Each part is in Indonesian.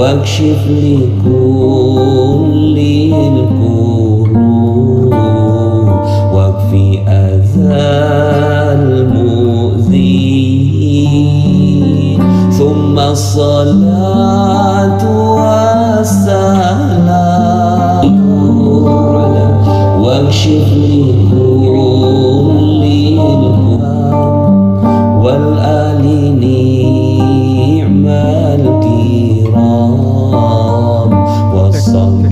واكشف لكل الكروب واكفي أذى المؤذين ثم الصلاة والسلام واكشف لكل الكروب والآل نعم الكرام والصحب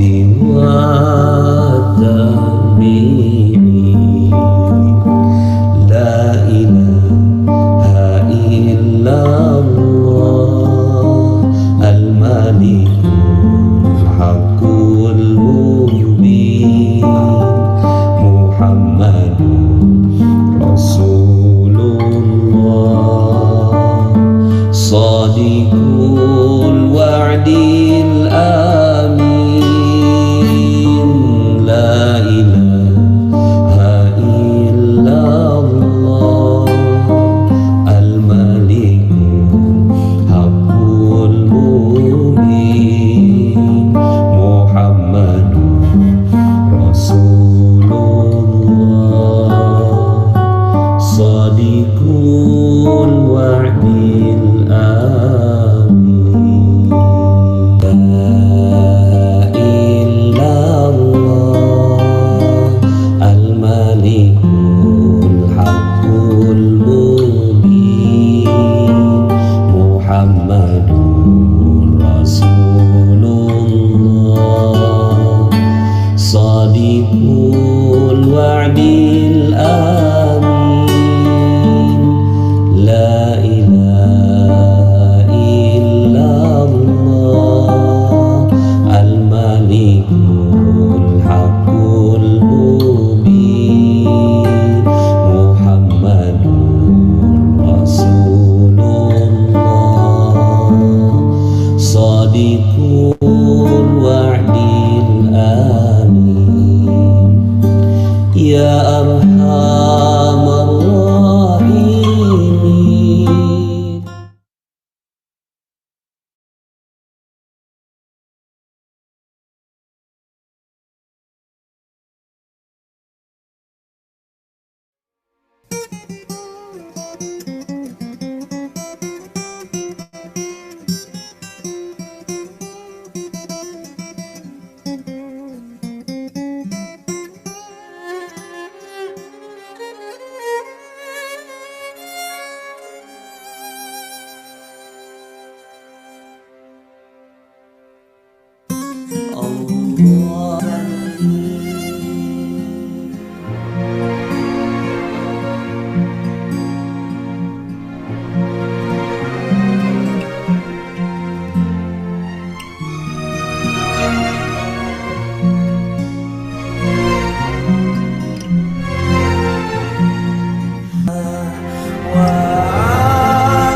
والتابعين لا إله إلا الله الملك الحق المبين محمد رسول الله صادق الوعد الآمين لا إله إلا الله الملك الحق المبين محمد رسول الله صادق الوعد الآمين لا إلا الله الملك الحق المبين محمد رسول الله صادق الوعد الآمين لا إله إلا الله الملك الحق المبين محمد رسول الله صادق الوعد الآمين يا أرحم الراحمين.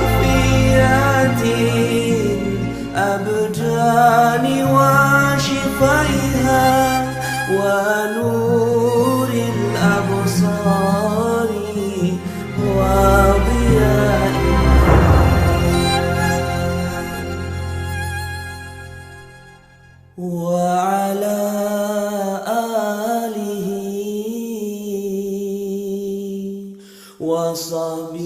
وعافية الأبدان وشفائها ونور الأبصار وضيائها وعلى آله وصحبه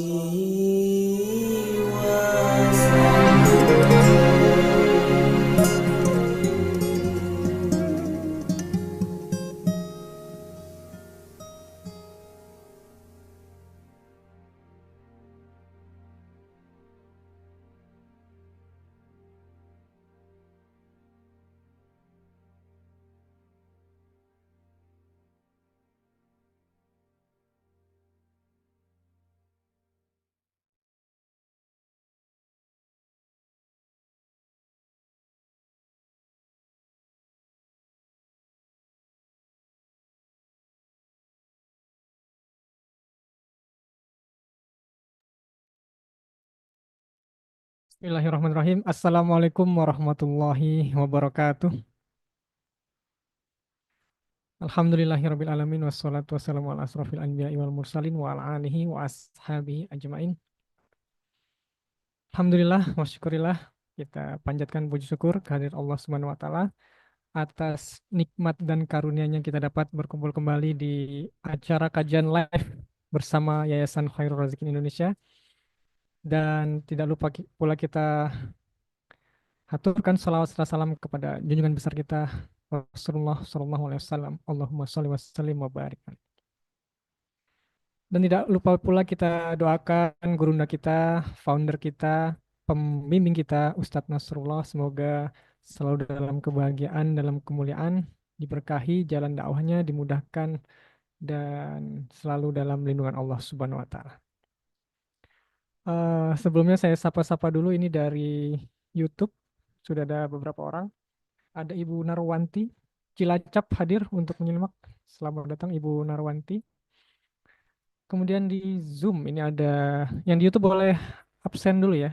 Bismillahirrahmanirrahim. Assalamualaikum warahmatullahi wabarakatuh. Alhamdulillahirabbil alamin wassalatu wassalamu ala asrofil anbiya'i wal mursalin wa ala alihi wa ashabihi ajmain. Alhamdulillah wa syukurillah Kita panjatkan puji syukur kehadirat Allah Subhanahu wa taala atas nikmat dan karunia-Nya kita dapat berkumpul kembali di acara kajian live bersama Yayasan Khairul Razikin Indonesia, dan tidak lupa pula kita haturkan salawat serta salam kepada junjungan besar kita Rasulullah Sallallahu Alaihi Wasallam. Allahumma sholli wa sallim wa barik. Dan tidak lupa pula kita doakan gurunda kita, founder kita, pembimbing kita, Ustadz Nasrullah. Semoga selalu dalam kebahagiaan, dalam kemuliaan, diberkahi jalan dakwahnya, dimudahkan, dan selalu dalam lindungan Allah Subhanahu wa Ta'ala. Sebelumnya saya sapa-sapa dulu ini dari YouTube. Sudah ada beberapa orang. Ada Ibu Narwanti Cilacap hadir untuk menyimak. Selamat datang Ibu Narwanti. Kemudian di Zoom ini ada yang di YouTube, boleh absen dulu ya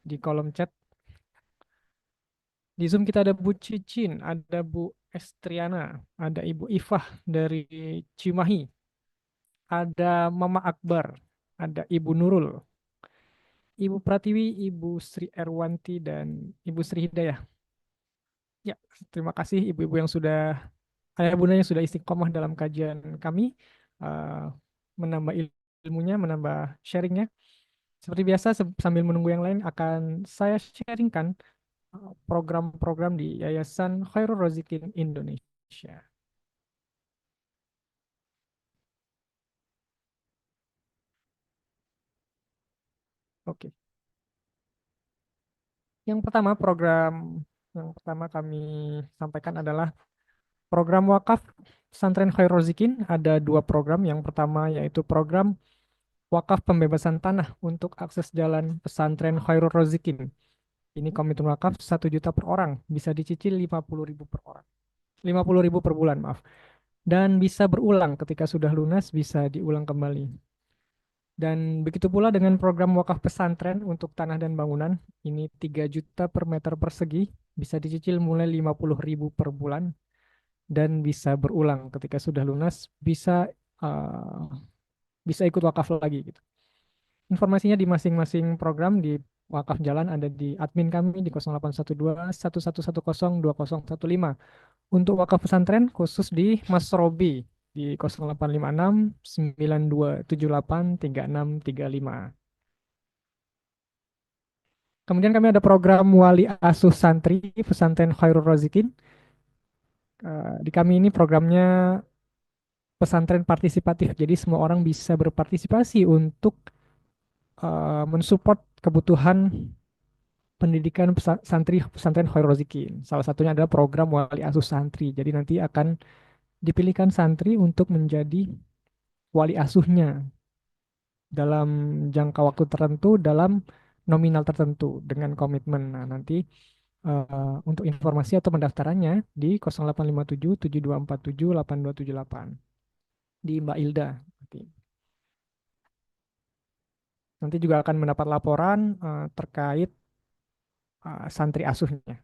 di kolom chat. Di Zoom kita ada Bu Cicin, ada Bu Estriana, ada Ibu Ifah dari Cimahi, ada Mama Akbar, ada Ibu Nurul, Ibu Pratiwi, Ibu Sri Erwanti, dan Ibu Sri Hidayah. Ya, terima kasih ibu-ibu yang sudah, ayah bunda yang sudah istiqomah dalam kajian kami, eh, menambah ilmunya, menambah sharingnya. Seperti biasa, sambil menunggu yang lain, akan saya sharingkan program-program di Yayasan Khairul Razikin Indonesia. Oke. Yang pertama, program yang pertama kami sampaikan adalah program wakaf pesantren Khairul Razikin. Ada dua program. Yang pertama yaitu program wakaf pembebasan tanah untuk akses jalan pesantren Khairul Razikin. Ini komitmen wakaf 1 juta per orang, bisa dicicil 50.000 per orang. 50.000 per bulan, maaf. Dan bisa berulang ketika sudah lunas, bisa diulang kembali. Dan begitu pula dengan program wakaf pesantren untuk tanah dan bangunan, ini 3 juta per meter persegi, bisa dicicil mulai 50.000 per bulan, dan bisa berulang ketika sudah lunas, bisa uh, bisa ikut wakaf lagi gitu. Informasinya di masing-masing program di wakaf jalan ada di admin kami di 0812 1110 2015. Untuk wakaf pesantren khusus di Mas Robi di 0856 9278 3635. Kemudian kami ada program Wali Asuh Santri Pesantren Khairul Razikin. Di kami ini programnya pesantren partisipatif, jadi semua orang bisa berpartisipasi untuk mensupport kebutuhan pendidikan santri pesantren Khairul Razikin. Salah satunya adalah program Wali Asuh Santri. Jadi nanti akan dipilihkan santri untuk menjadi wali asuhnya dalam jangka waktu tertentu, dalam nominal tertentu dengan komitmen. Nah, nanti untuk informasi atau pendaftarannya di 0857 7247 8278 di Mbak Ilda. Nanti juga akan mendapat laporan terkait santri asuhnya.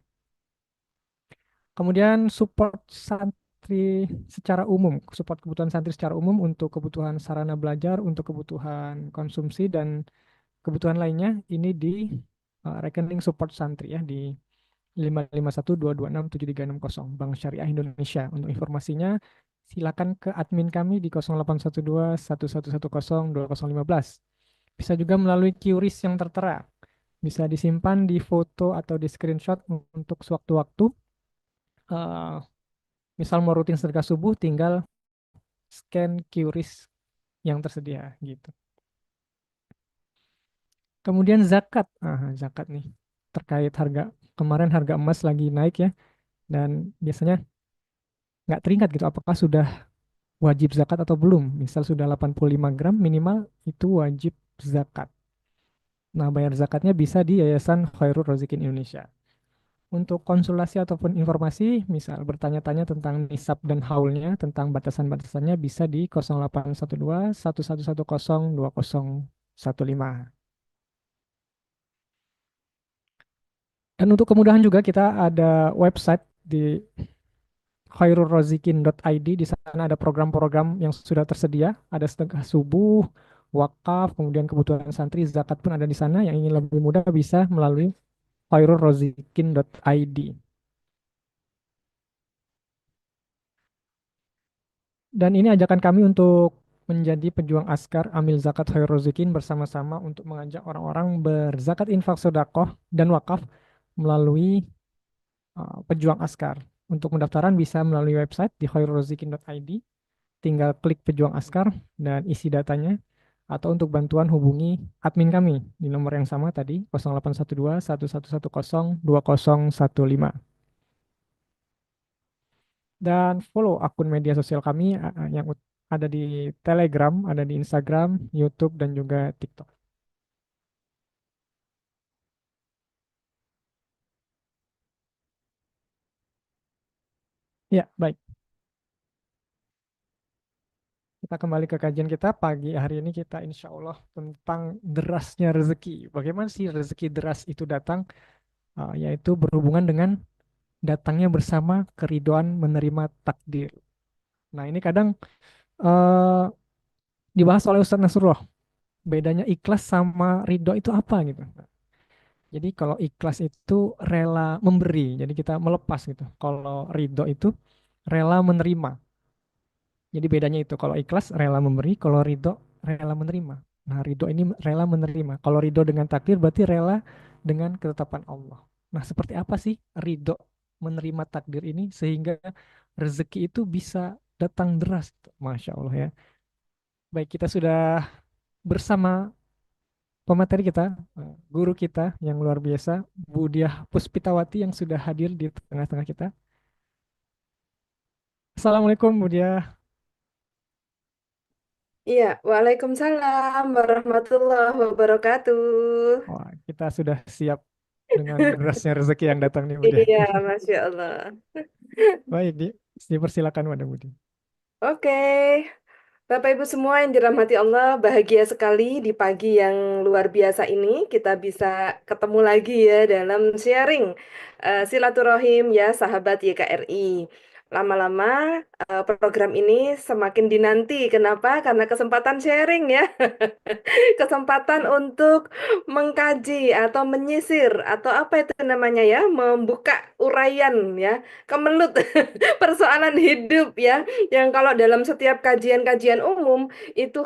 Kemudian support santri secara umum, support kebutuhan santri secara umum untuk kebutuhan sarana belajar, untuk kebutuhan konsumsi, dan kebutuhan lainnya ini di rekening support santri ya di 551226730 Bank Syariah Indonesia. Untuk informasinya silakan ke admin kami di 0812 1110 2015. Bisa juga melalui QRIS yang tertera. Bisa disimpan di foto atau di screenshot untuk sewaktu-waktu. Misal mau rutin sedekah subuh, tinggal scan QRIS yang tersedia gitu. Kemudian zakat. Zakat nih. Terkait harga, kemarin harga emas lagi naik ya. Dan biasanya nggak teringat gitu apakah sudah wajib zakat atau belum. Misal sudah 85 gram minimal itu wajib zakat. Nah, bayar zakatnya bisa di Yayasan Khairul Razikin Indonesia. Untuk konsultasi ataupun informasi, misal bertanya-tanya tentang nisab dan haulnya, tentang batasan-batasannya, bisa di 0812 1110 2015. Dan untuk kemudahan juga kita ada website di khairulrazikin.id. Di sana ada program-program yang sudah tersedia, ada sedekah subuh, wakaf, kemudian kebutuhan santri, zakat pun ada di sana. Yang ingin lebih mudah bisa melalui khairulrozikin.id. Dan ini ajakan kami untuk menjadi pejuang askar amil zakat khairul rozikin bersama-sama untuk mengajak orang-orang berzakat infak sedekah dan wakaf melalui pejuang askar. Untuk pendaftaran bisa melalui website di khairulrozikin.id, tinggal klik pejuang askar dan isi datanya. Atau untuk bantuan hubungi admin kami di nomor yang sama tadi 0812 1110 2015. Dan follow akun media sosial kami yang ada di Telegram, ada di Instagram, YouTube, dan juga TikTok. Ya, baik. Kita kembali ke kajian kita. Pagi hari ini kita insya Allah tentang derasnya rezeki. Bagaimana sih rezeki deras itu datang? Yaitu berhubungan dengan datangnya bersama keridoan menerima takdir. Nah, ini kadang eh, dibahas oleh Ustadz Nasrullah. Bedanya ikhlas sama ridho itu apa gitu. Jadi kalau ikhlas itu rela memberi, jadi kita melepas gitu. Kalau ridho itu rela menerima. Jadi bedanya itu, kalau ikhlas rela memberi, kalau ridho rela menerima. Nah, ridho ini rela menerima. Kalau ridho dengan takdir berarti rela dengan ketetapan Allah. Nah, seperti apa sih ridho menerima takdir ini sehingga rezeki itu bisa datang deras, gitu. Masya Allah ya. Baik, kita sudah bersama pemateri kita, guru kita yang luar biasa, Bu Diah Puspitawati yang sudah hadir di tengah-tengah kita. Assalamualaikum Bu Diah. Iya, Waalaikumsalam warahmatullahi wabarakatuh. Wah, kita sudah siap dengan derasnya rezeki yang datang nih Bu Diah. Iya, Masya Allah. Baik, dipersilakan Pada Budi. Oke, Bapak Ibu semua yang dirahmati Allah, bahagia sekali di pagi yang luar biasa ini kita bisa ketemu lagi ya dalam sharing silaturahim ya sahabat YKRI. Lama-lama program ini semakin dinanti. Kenapa? Karena kesempatan sharing ya. Kesempatan untuk mengkaji atau menyisir atau apa itu namanya ya, membuka uraian ya, kemelut persoalan hidup ya, yang kalau dalam setiap kajian-kajian umum itu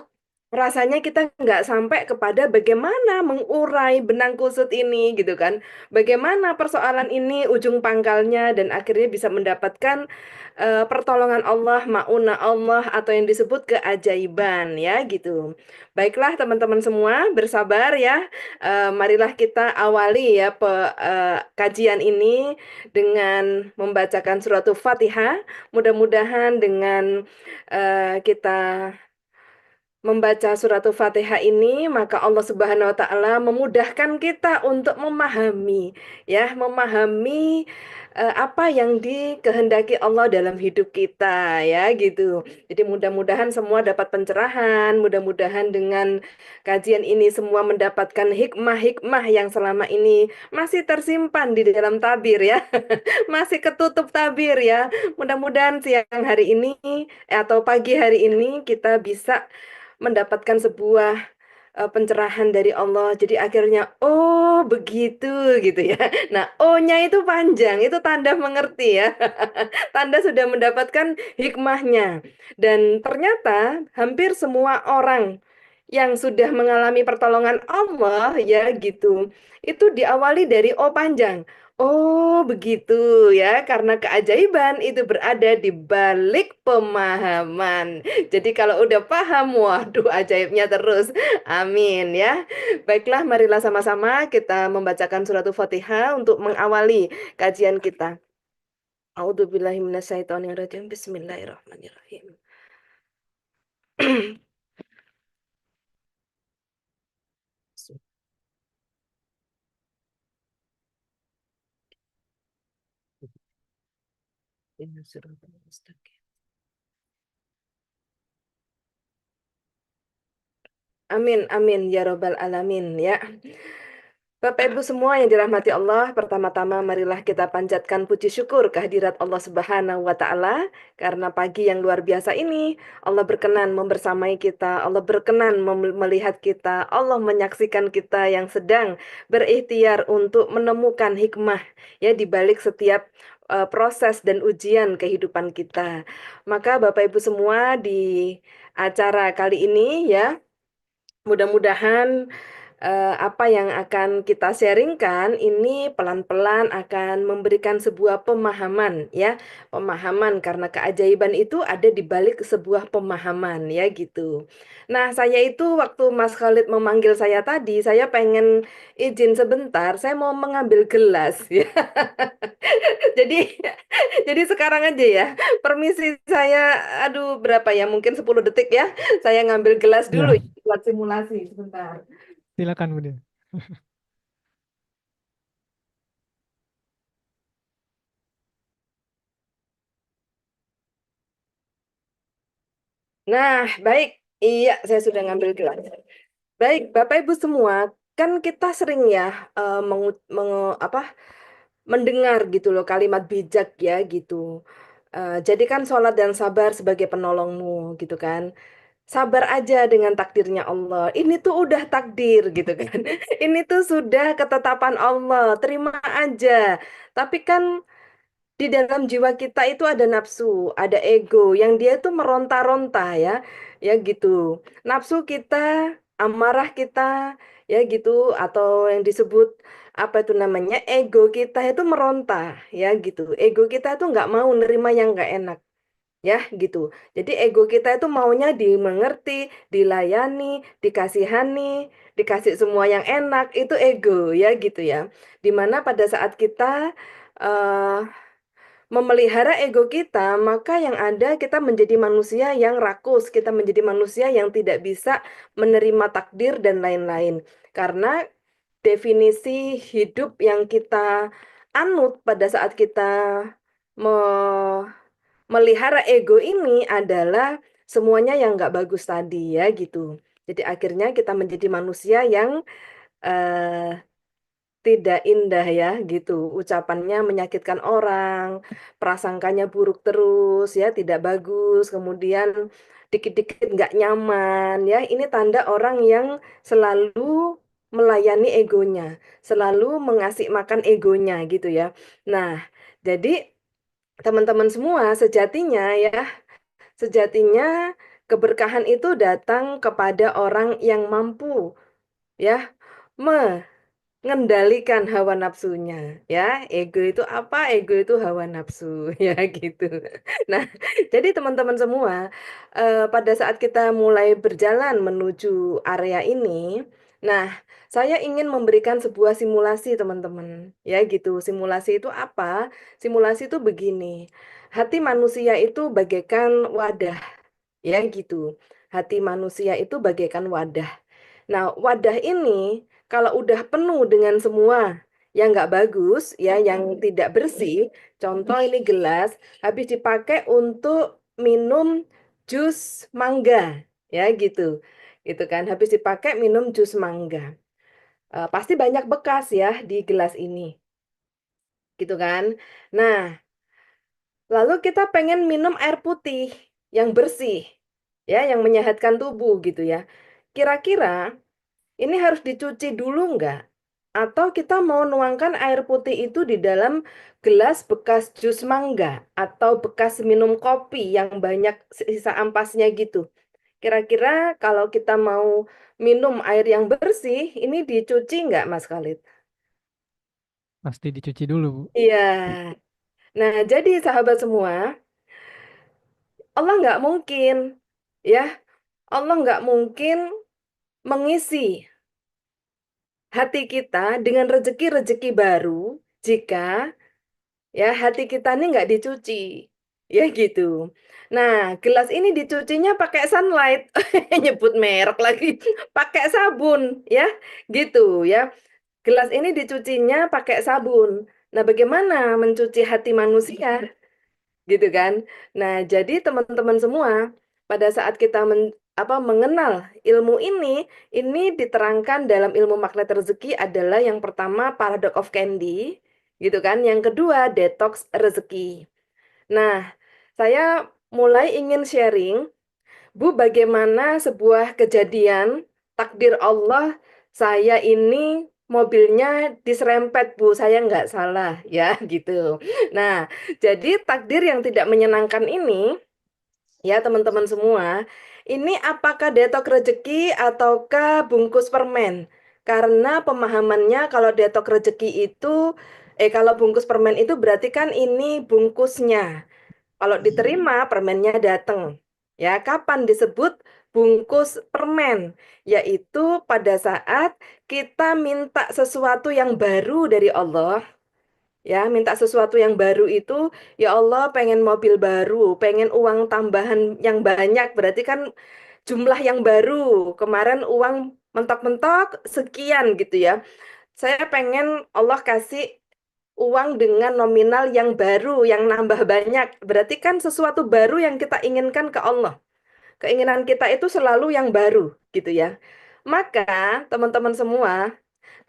rasanya kita nggak sampai kepada bagaimana mengurai benang kusut ini gitu kan, bagaimana persoalan ini ujung pangkalnya dan akhirnya bisa mendapatkan pertolongan Allah, maunah Allah atau yang disebut keajaiban ya gitu. Baiklah teman-teman semua, bersabar ya. Marilah kita awali ya kajian ini dengan membacakan surat Fatihah. Mudah-mudahan dengan kita membaca surat Fatihah ini, maka Allah Subhanahu wa taala memudahkan kita untuk memahami ya, memahami apa yang dikehendaki Allah dalam hidup kita ya gitu. Jadi mudah-mudahan semua dapat pencerahan, mudah-mudahan dengan kajian ini semua mendapatkan hikmah-hikmah yang selama ini masih tersimpan di dalam tabir ya, masih ketutup tabir ya. Mudah-mudahan siang hari ini atau pagi hari ini kita bisa mendapatkan sebuah pencerahan dari Allah. Jadi akhirnya, oh begitu gitu ya. Nah, O-nya itu panjang, itu tanda mengerti ya. Tanda sudah mendapatkan hikmahnya. Dan ternyata hampir semua orang yang sudah mengalami pertolongan Allah ya gitu, itu diawali dari O panjang. Oh, begitu ya, karena keajaiban itu berada di balik pemahaman. Jadi kalau udah paham, waduh ajaibnya terus. Amin ya. Baiklah, marilah sama-sama kita membacakan surat Fatihah untuk mengawali kajian kita. A'udzubillahiminasyaitonirrajim. Bismillahirrahmanirrahim. Amin, amin, ya Robbal Alamin, ya. Bapak Ibu semua yang dirahmati Allah, pertama-tama marilah kita panjatkan puji syukur kehadirat Allah Subhanahu wa taala karena pagi yang luar biasa ini Allah berkenan membersamai kita, Allah berkenan melihat kita, Allah menyaksikan kita yang sedang berikhtiar untuk menemukan hikmah ya di balik setiap proses dan ujian kehidupan kita. Maka Bapak Ibu semua di acara kali ini ya mudah-mudahan apa yang akan kita sharingkan ini pelan-pelan akan memberikan sebuah pemahaman ya, pemahaman karena keajaiban itu ada di balik sebuah pemahaman ya gitu. Nah, saya itu waktu Mas Khalid memanggil saya tadi, saya pengen izin sebentar, saya mau mengambil gelas ya. Jadi jadi sekarang aja ya. Permisi saya, aduh berapa ya? Mungkin 10 detik ya. Saya ngambil gelas dulu Ya, ya, buat simulasi sebentar. silakan Bunda. Nah, baik. Iya, saya sudah ngambil gelas. Baik, Bapak Ibu semua, kan kita sering ya apa mendengar gitu loh kalimat bijak ya gitu. Jadikan sholat dan sabar sebagai penolongmu gitu kan. Sabar aja dengan takdirnya Allah. Ini tuh udah takdir gitu kan. Ini tuh sudah ketetapan Allah. Terima aja. Tapi kan di dalam jiwa kita itu ada nafsu, ada ego yang dia itu meronta-ronta ya. Ya gitu. Nafsu kita, amarah kita ya gitu atau yang disebut apa itu namanya ego kita itu meronta ya gitu. Ego kita itu nggak mau nerima yang nggak enak ya gitu. Jadi ego kita itu maunya dimengerti, dilayani, dikasihani, dikasih semua yang enak, itu ego ya gitu ya. Dimana pada saat kita eh, memelihara ego kita, maka yang ada kita menjadi manusia yang rakus, kita menjadi manusia yang tidak bisa menerima takdir dan lain-lain. Karena definisi hidup yang kita anut pada saat kita melihara ego ini adalah semuanya yang nggak bagus tadi ya gitu. Jadi akhirnya kita menjadi manusia yang eh, tidak indah ya gitu. Ucapannya menyakitkan orang, prasangkanya buruk terus ya, tidak bagus. Kemudian dikit-dikit nggak nyaman ya. Ini tanda orang yang selalu melayani egonya, selalu mengasih makan egonya gitu ya. Nah, jadi teman-teman semua sejatinya ya, sejatinya keberkahan itu datang kepada orang yang mampu ya mengendalikan hawa nafsunya ya. Ego itu apa? Ego itu hawa nafsu ya gitu. Nah, jadi teman-teman semua pada saat kita mulai berjalan menuju area ini, nah, saya ingin memberikan sebuah simulasi teman-teman ya gitu. Simulasi itu apa? Simulasi itu begini. Hati manusia itu bagaikan wadah ya gitu. Hati manusia itu bagaikan wadah. Nah, wadah ini kalau udah penuh dengan semua yang nggak bagus, ya, yang tidak bersih, contoh ini gelas, habis dipakai untuk minum jus mangga, ya gitu, gitu kan, habis dipakai minum jus mangga. Pasti banyak bekas ya di gelas ini, gitu kan. Nah, lalu kita pengen minum air putih yang bersih, ya, yang menyehatkan tubuh gitu ya. Kira-kira ini harus dicuci dulu nggak? Atau kita mau nuangkan air putih itu di dalam gelas bekas jus mangga atau bekas minum kopi yang banyak sisa ampasnya gitu. Kira-kira kalau kita mau minum air yang bersih, ini dicuci nggak, Mas Khalid? Pasti dicuci dulu, Bu. Iya. Nah, jadi sahabat semua, Allah nggak mungkin, ya, Allah nggak mungkin mengisi hati kita dengan rezeki-rezeki baru jika ya hati kita ini nggak dicuci ya gitu. Nah, gelas ini dicucinya pakai sunlight, nyebut merek lagi, pakai sabun ya gitu ya. Gelas ini dicucinya pakai sabun. Nah, bagaimana mencuci hati manusia gitu kan. Nah, jadi teman-teman semua pada saat kita mengenal ilmu ini diterangkan dalam ilmu magnet rezeki adalah yang pertama paradox of candy, gitu kan. Yang kedua detox rezeki. Nah, saya mulai ingin sharing, Bu, bagaimana sebuah kejadian takdir Allah, saya ini mobilnya diserempet, Bu, saya nggak salah, ya, gitu. Nah, jadi takdir yang tidak menyenangkan ini, ya teman-teman semua, ini apakah detok rezeki ataukah bungkus permen? Karena pemahamannya kalau detok rezeki itu, kalau bungkus permen itu berarti kan ini bungkusnya. Kalau diterima, permennya datang. Ya, kapan disebut bungkus permen? Yaitu pada saat kita minta sesuatu yang baru dari Allah. Ya, minta sesuatu yang baru itu, ya Allah pengen mobil baru, pengen uang tambahan yang banyak, berarti kan jumlah yang baru. Kemarin uang mentok-mentok sekian gitu ya. Saya pengen Allah kasih uang dengan nominal yang baru, yang nambah banyak. Berarti kan sesuatu baru yang kita inginkan ke Allah. Keinginan kita itu selalu yang baru, gitu ya. Maka, teman-teman semua,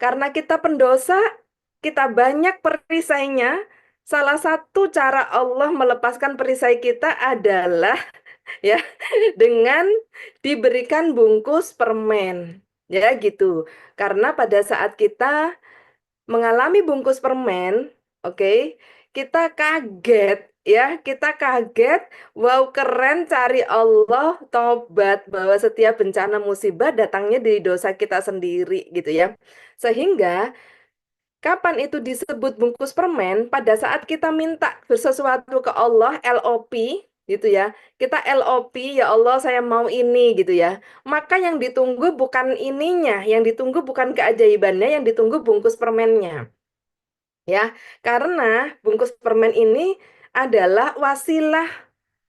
karena kita pendosa, kita banyak perisainya. Salah satu cara Allah melepaskan perisai kita adalah ya dengan diberikan bungkus permen. Ya gitu. Karena pada saat kita mengalami bungkus permen, oke, kita kaget ya, kita kaget, wow keren cari Allah, tobat bahwa setiap bencana musibah datangnya dari dosa kita sendiri gitu ya. Sehingga kapan itu disebut bungkus permen? Pada saat kita minta sesuatu ke Allah, LOP gitu ya. Kita LOP, ya Allah saya mau ini gitu ya. Maka yang ditunggu bukan ininya, yang ditunggu bukan keajaibannya, yang ditunggu bungkus permennya. Ya, karena bungkus permen ini adalah wasilah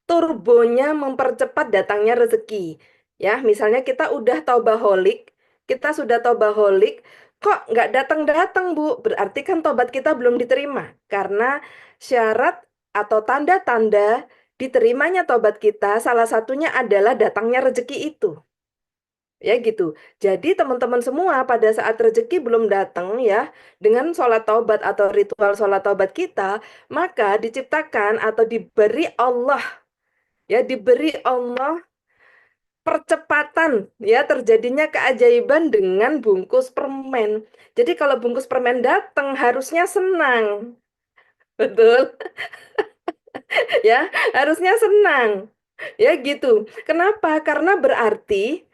turbonya mempercepat datangnya rezeki. Ya, misalnya kita udah taubaholik, kita sudah taubaholik, kok nggak datang-datang, Bu? Berarti kan tobat kita belum diterima. Karena syarat atau tanda-tanda diterimanya tobat kita, salah satunya adalah datangnya rezeki itu. Ya gitu. Jadi teman-teman semua pada saat rezeki belum datang ya, dengan sholat taubat atau ritual sholat taubat kita, maka diciptakan atau diberi Allah, ya diberi Allah percepatan ya terjadinya keajaiban dengan bungkus permen. Jadi kalau bungkus permen datang harusnya senang. Betul ya, harusnya senang. Ya gitu. Kenapa? Karena berarti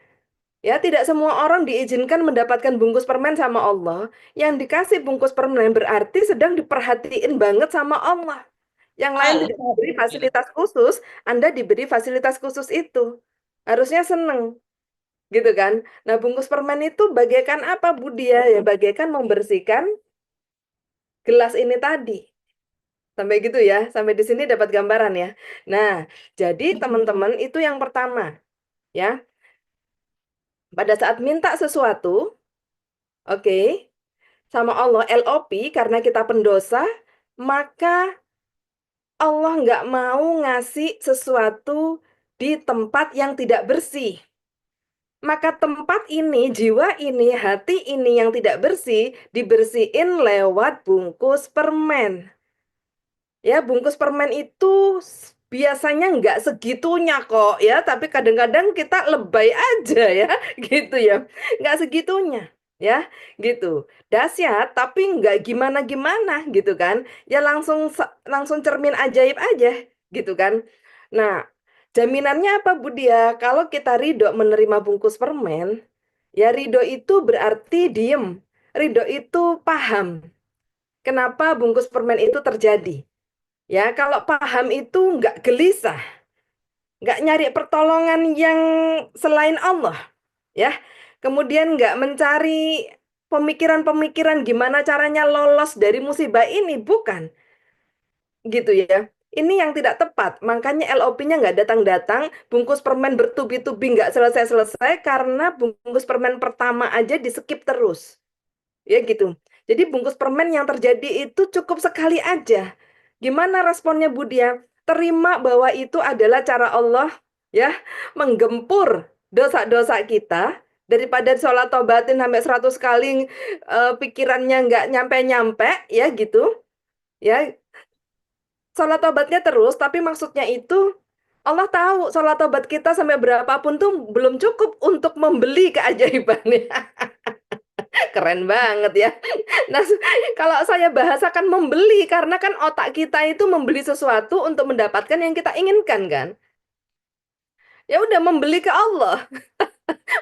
ya, tidak semua orang diizinkan mendapatkan bungkus permen sama Allah. Yang dikasih bungkus permen berarti sedang diperhatiin banget sama Allah. Yang lain tidak diberi fasilitas khusus, Anda diberi fasilitas khusus itu. Harusnya seneng, gitu kan? Nah, bungkus permen itu bagaikan apa, Budia? Ya, bagaikan membersihkan gelas ini tadi. Sampai gitu ya, sampai di sini dapat gambaran ya. Nah, jadi teman-teman itu yang pertama, ya. Pada saat minta sesuatu, oke, sama Allah LOP karena kita pendosa, maka Allah nggak mau ngasih sesuatu di tempat yang tidak bersih. Maka tempat ini, jiwa ini, hati ini yang tidak bersih dibersihin lewat bungkus permen. Ya, bungkus permen itu biasanya nggak segitunya kok ya, tapi kadang-kadang kita lebay aja ya, gitu ya. Nggak segitunya, ya, gitu. Dahsyat, tapi nggak gimana-gimana gitu kan. Ya langsung cermin ajaib aja, gitu kan. Nah, jaminannya apa, Budia? Kalau kita ridho menerima bungkus permen, ya ridho itu berarti diem. Ridho itu paham. Kenapa bungkus permen itu terjadi? Ya, kalau paham itu nggak gelisah, nggak nyari pertolongan yang selain Allah, ya. Kemudian nggak mencari pemikiran-pemikiran gimana caranya lolos dari musibah ini, bukan, gitu ya. Ini yang tidak tepat, makanya LOP-nya nggak datang-datang, bungkus permen bertubi-tubi nggak selesai-selesai karena bungkus permen pertama aja di skip terus. Ya gitu. Jadi bungkus permen yang terjadi itu cukup sekali aja. Gimana responnya Budia? Terima bahwa itu adalah cara Allah ya menggempur dosa-dosa kita daripada sholat tobatin sampai 100 kali, pikirannya nggak nyampe-nyampe ya gitu ya. Sholat tobatnya terus, tapi maksudnya itu Allah tahu sholat tobat kita sampai berapapun tuh belum cukup untuk membeli keajaibannya. Keren banget ya. Nah, kalau saya bahasakan membeli, karena kan otak kita itu membeli sesuatu untuk mendapatkan yang kita inginkan kan. Ya udah, membeli ke Allah,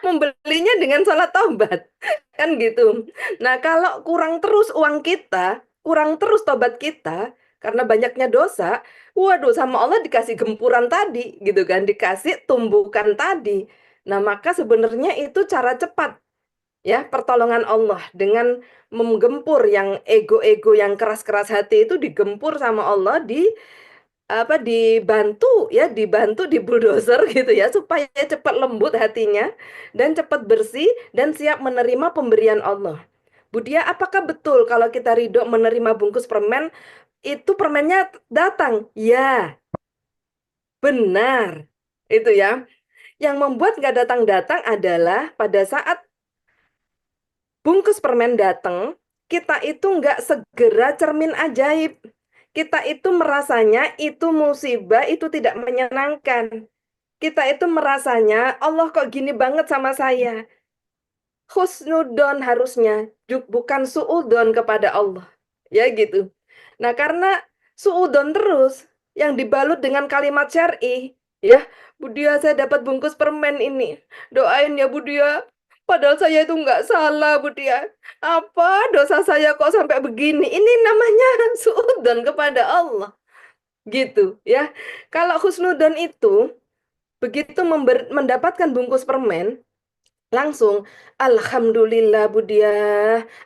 membelinya dengan sholat taubat, kan gitu. Nah, kalau kurang terus uang kita, kurang terus tobat kita, karena banyaknya dosa, waduh, sama Allah dikasih gempuran tadi, gitu kan, dikasih tumbukan tadi. Nah, maka sebenarnya itu cara cepat ya pertolongan Allah dengan menggempur yang ego-ego yang keras-keras hati itu, digempur sama Allah, dibantu di bulldozer gitu ya, supaya cepat lembut hatinya dan cepat bersih dan siap menerima pemberian Allah. Budia, apakah betul kalau kita ridho menerima bungkus permen itu permennya datang? Ya, benar. Itu ya. Yang membuat nggak datang-datang adalah pada saat bungkus permen datang, kita itu nggak segera cermin ajaib. Kita itu merasanya itu musibah, itu tidak menyenangkan. Kita itu merasanya, Allah kok gini banget sama saya. Husnudon harusnya, bukan suudon kepada Allah. Ya gitu. Nah, karena suudon terus, yang dibalut dengan kalimat syar'i, ya, Budia, saya dapat bungkus permen ini. Doain ya Budia. Padahal saya itu nggak salah, Budia. Apa dosa saya kok sampai begini? Ini namanya suudon kepada Allah. Gitu, ya. Kalau husnudon itu, begitu mendapatkan bungkus permen, langsung, Alhamdulillah Budia,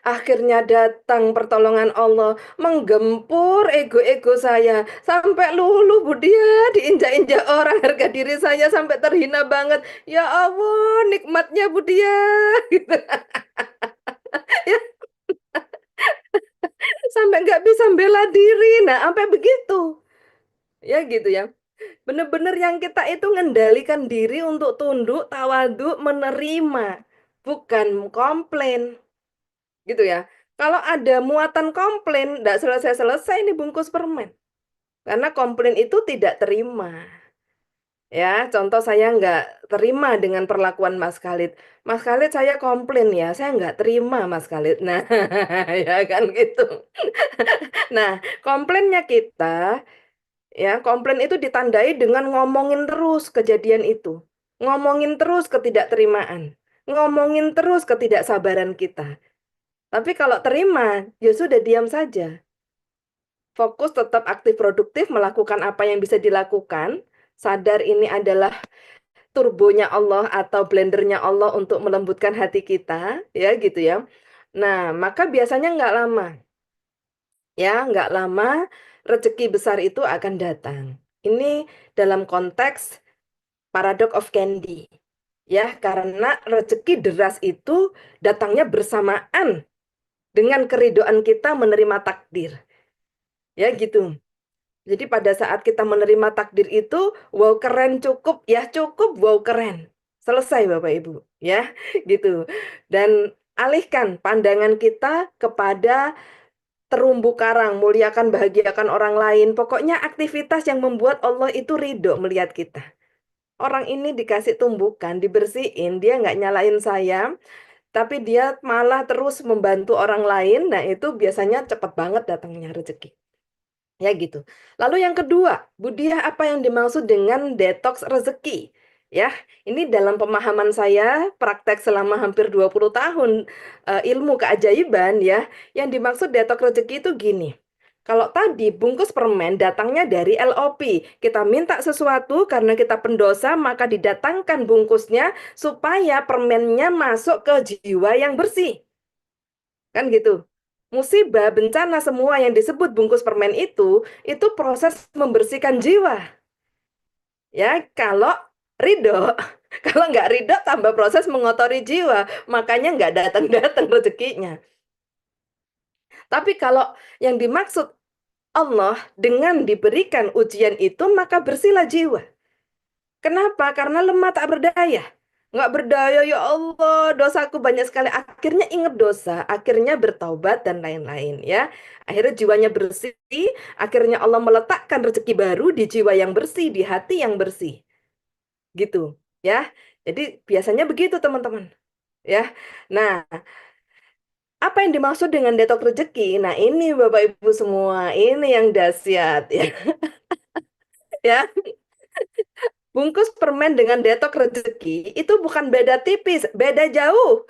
akhirnya datang pertolongan Allah, menggempur ego-ego saya, sampai luluh Budia, diinjak-injak orang, harga diri saya sampai terhina banget. Ya Allah, nikmatnya Budia. Gitu. Ya, sampai nggak bisa bela diri. Nah, sampai begitu. Ya gitu ya. Bener-bener yang kita itu ngendalikan diri untuk tunduk, tawaduk, menerima, bukan komplain. Gitu ya. Kalau ada muatan komplain, nggak selesai-selesai nih bungkus permen. Karena komplain itu tidak terima. Ya, contoh saya nggak terima dengan perlakuan Mas Khalid. Mas Khalid, saya komplain ya, saya nggak terima Mas Khalid. Nah, ya kan gitu. Nah, komplainnya kita, ya, komplain itu ditandai dengan ngomongin terus kejadian itu. Ngomongin terus ketidakterimaan. Ngomongin terus ketidaksabaran kita. Tapi kalau terima, ya sudah, diam saja. Fokus, tetap aktif produktif, melakukan apa yang bisa dilakukan. Sadar ini adalah turbonya Allah atau blendernya Allah untuk melembutkan hati kita, ya gitu ya. Nah, maka biasanya nggak lama, ya nggak lama rezeki besar itu akan datang. Ini dalam konteks paradox of candy, ya, karena rezeki deras itu datangnya bersamaan dengan keridoan kita menerima takdir. Ya gitu. Jadi pada saat kita menerima takdir itu, wow keren cukup, ya cukup, wow keren. Selesai Bapak Ibu, ya gitu. Dan alihkan pandangan kita kepada terumbu karang, muliakan, bahagiakan orang lain. Pokoknya aktivitas yang membuat Allah itu ridho melihat kita. Orang ini dikasih tumbukan, dibersihin, dia nggak nyalain saya, tapi dia malah terus membantu orang lain. Nah itu biasanya cepat banget datangnya rezeki. Ya gitu. Lalu yang kedua, Budiah, apa yang dimaksud dengan detox rezeki? Ya, ini dalam pemahaman saya, praktek selama hampir 20 tahun ilmu keajaiban ya, yang dimaksud detox rezeki itu gini. Kalau tadi bungkus permen datangnya dari LOP, kita minta sesuatu karena kita pendosa, maka didatangkan bungkusnya supaya permennya masuk ke jiwa yang bersih. Kan gitu. Musibah, bencana, semua yang disebut bungkus permen itu proses membersihkan jiwa. Ya, kalau ridho, kalau nggak ridho tambah proses mengotori jiwa, makanya nggak datang-datang rezekinya. Tapi kalau yang dimaksud Allah dengan diberikan ujian itu, maka bersihlah jiwa. Kenapa? Karena lemah tak berdaya. nggak berdaya ya Allah, dosaku banyak sekali. Akhirnya ingat dosa, akhirnya bertaubat dan lain-lain ya. Akhirnya jiwanya bersih, akhirnya Allah meletakkan rezeki baru di jiwa yang bersih, di hati yang bersih, gitu ya. Jadi biasanya begitu teman-teman ya. Nah, apa yang dimaksud dengan detok rezeki? Nah, ini Bapak Ibu semua, ini yang dahsyat ya. Ya, bungkus permen dengan detok rezeki itu bukan beda tipis, beda jauh.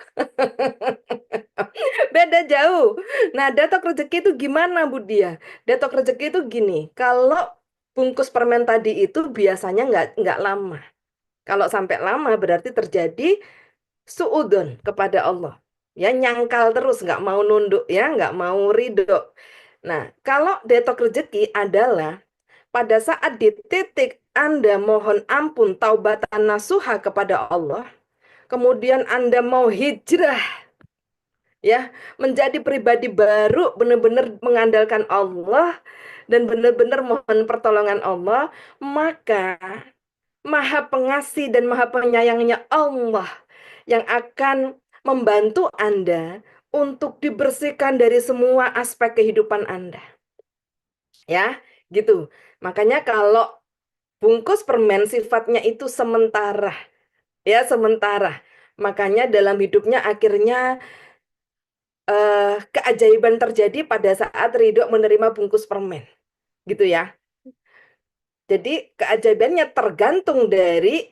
Beda jauh. Nah, detok rezeki itu gimana, Bu Dia? Detok rezeki itu gini, kalau bungkus permen tadi itu biasanya nggak lama. Kalau sampai lama berarti terjadi suudon kepada Allah. Ya, nyangkal terus, nggak mau nunduk, ya, nggak mau ridho. Nah, kalau detok rezeki adalah pada saat di titik Anda mohon ampun, taubatan nasuha kepada Allah, kemudian Anda mau hijrah, ya, menjadi pribadi baru, benar-benar mengandalkan Allah dan benar-benar mohon pertolongan Allah, maka Maha Pengasih dan Maha Penyayangnya Allah yang akan membantu Anda untuk dibersihkan dari semua aspek kehidupan Anda. Ya, gitu. Makanya kalau bungkus permen sifatnya itu sementara, ya sementara. Makanya dalam hidupnya akhirnya keajaiban terjadi pada saat Ridho menerima bungkus permen, gitu ya. Jadi keajaibannya tergantung dari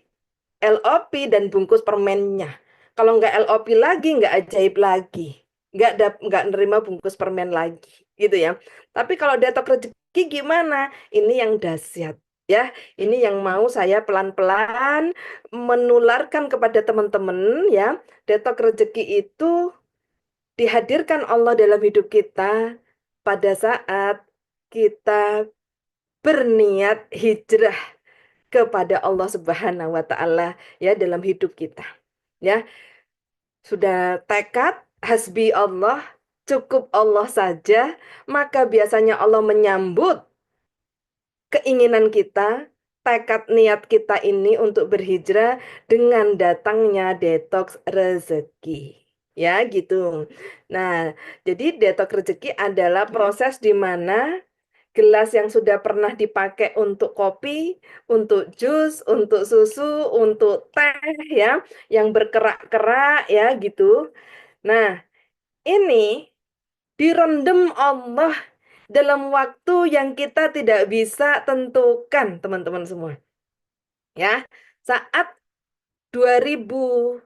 LOP dan bungkus permennya. Kalau nggak LOP lagi, nggak ajaib lagi. Nggak nerima bungkus permen lagi. Gitu ya. Tapi kalau detok rezeki gimana? Ini yang dahsyat. Ya, ini yang mau saya pelan-pelan menularkan kepada teman-teman ya. Detok rezeki itu dihadirkan Allah dalam hidup kita pada saat kita berniat hijrah kepada Allah Subhanahu wa taala ya dalam hidup kita. Ya, sudah tekad hasbi Allah, cukup Allah saja, maka biasanya Allah menyambut keinginan kita, tekad niat kita ini untuk berhijrah dengan datangnya detoks rezeki. Ya, gitu. Nah, jadi detoks rezeki adalah proses di mana gelas yang sudah pernah dipakai untuk kopi, untuk jus, untuk susu, untuk teh ya, yang berkerak-kerak ya gitu. Nah, ini direndam Allah dalam waktu yang kita tidak bisa tentukan, teman-teman semua. Ya, saat 2000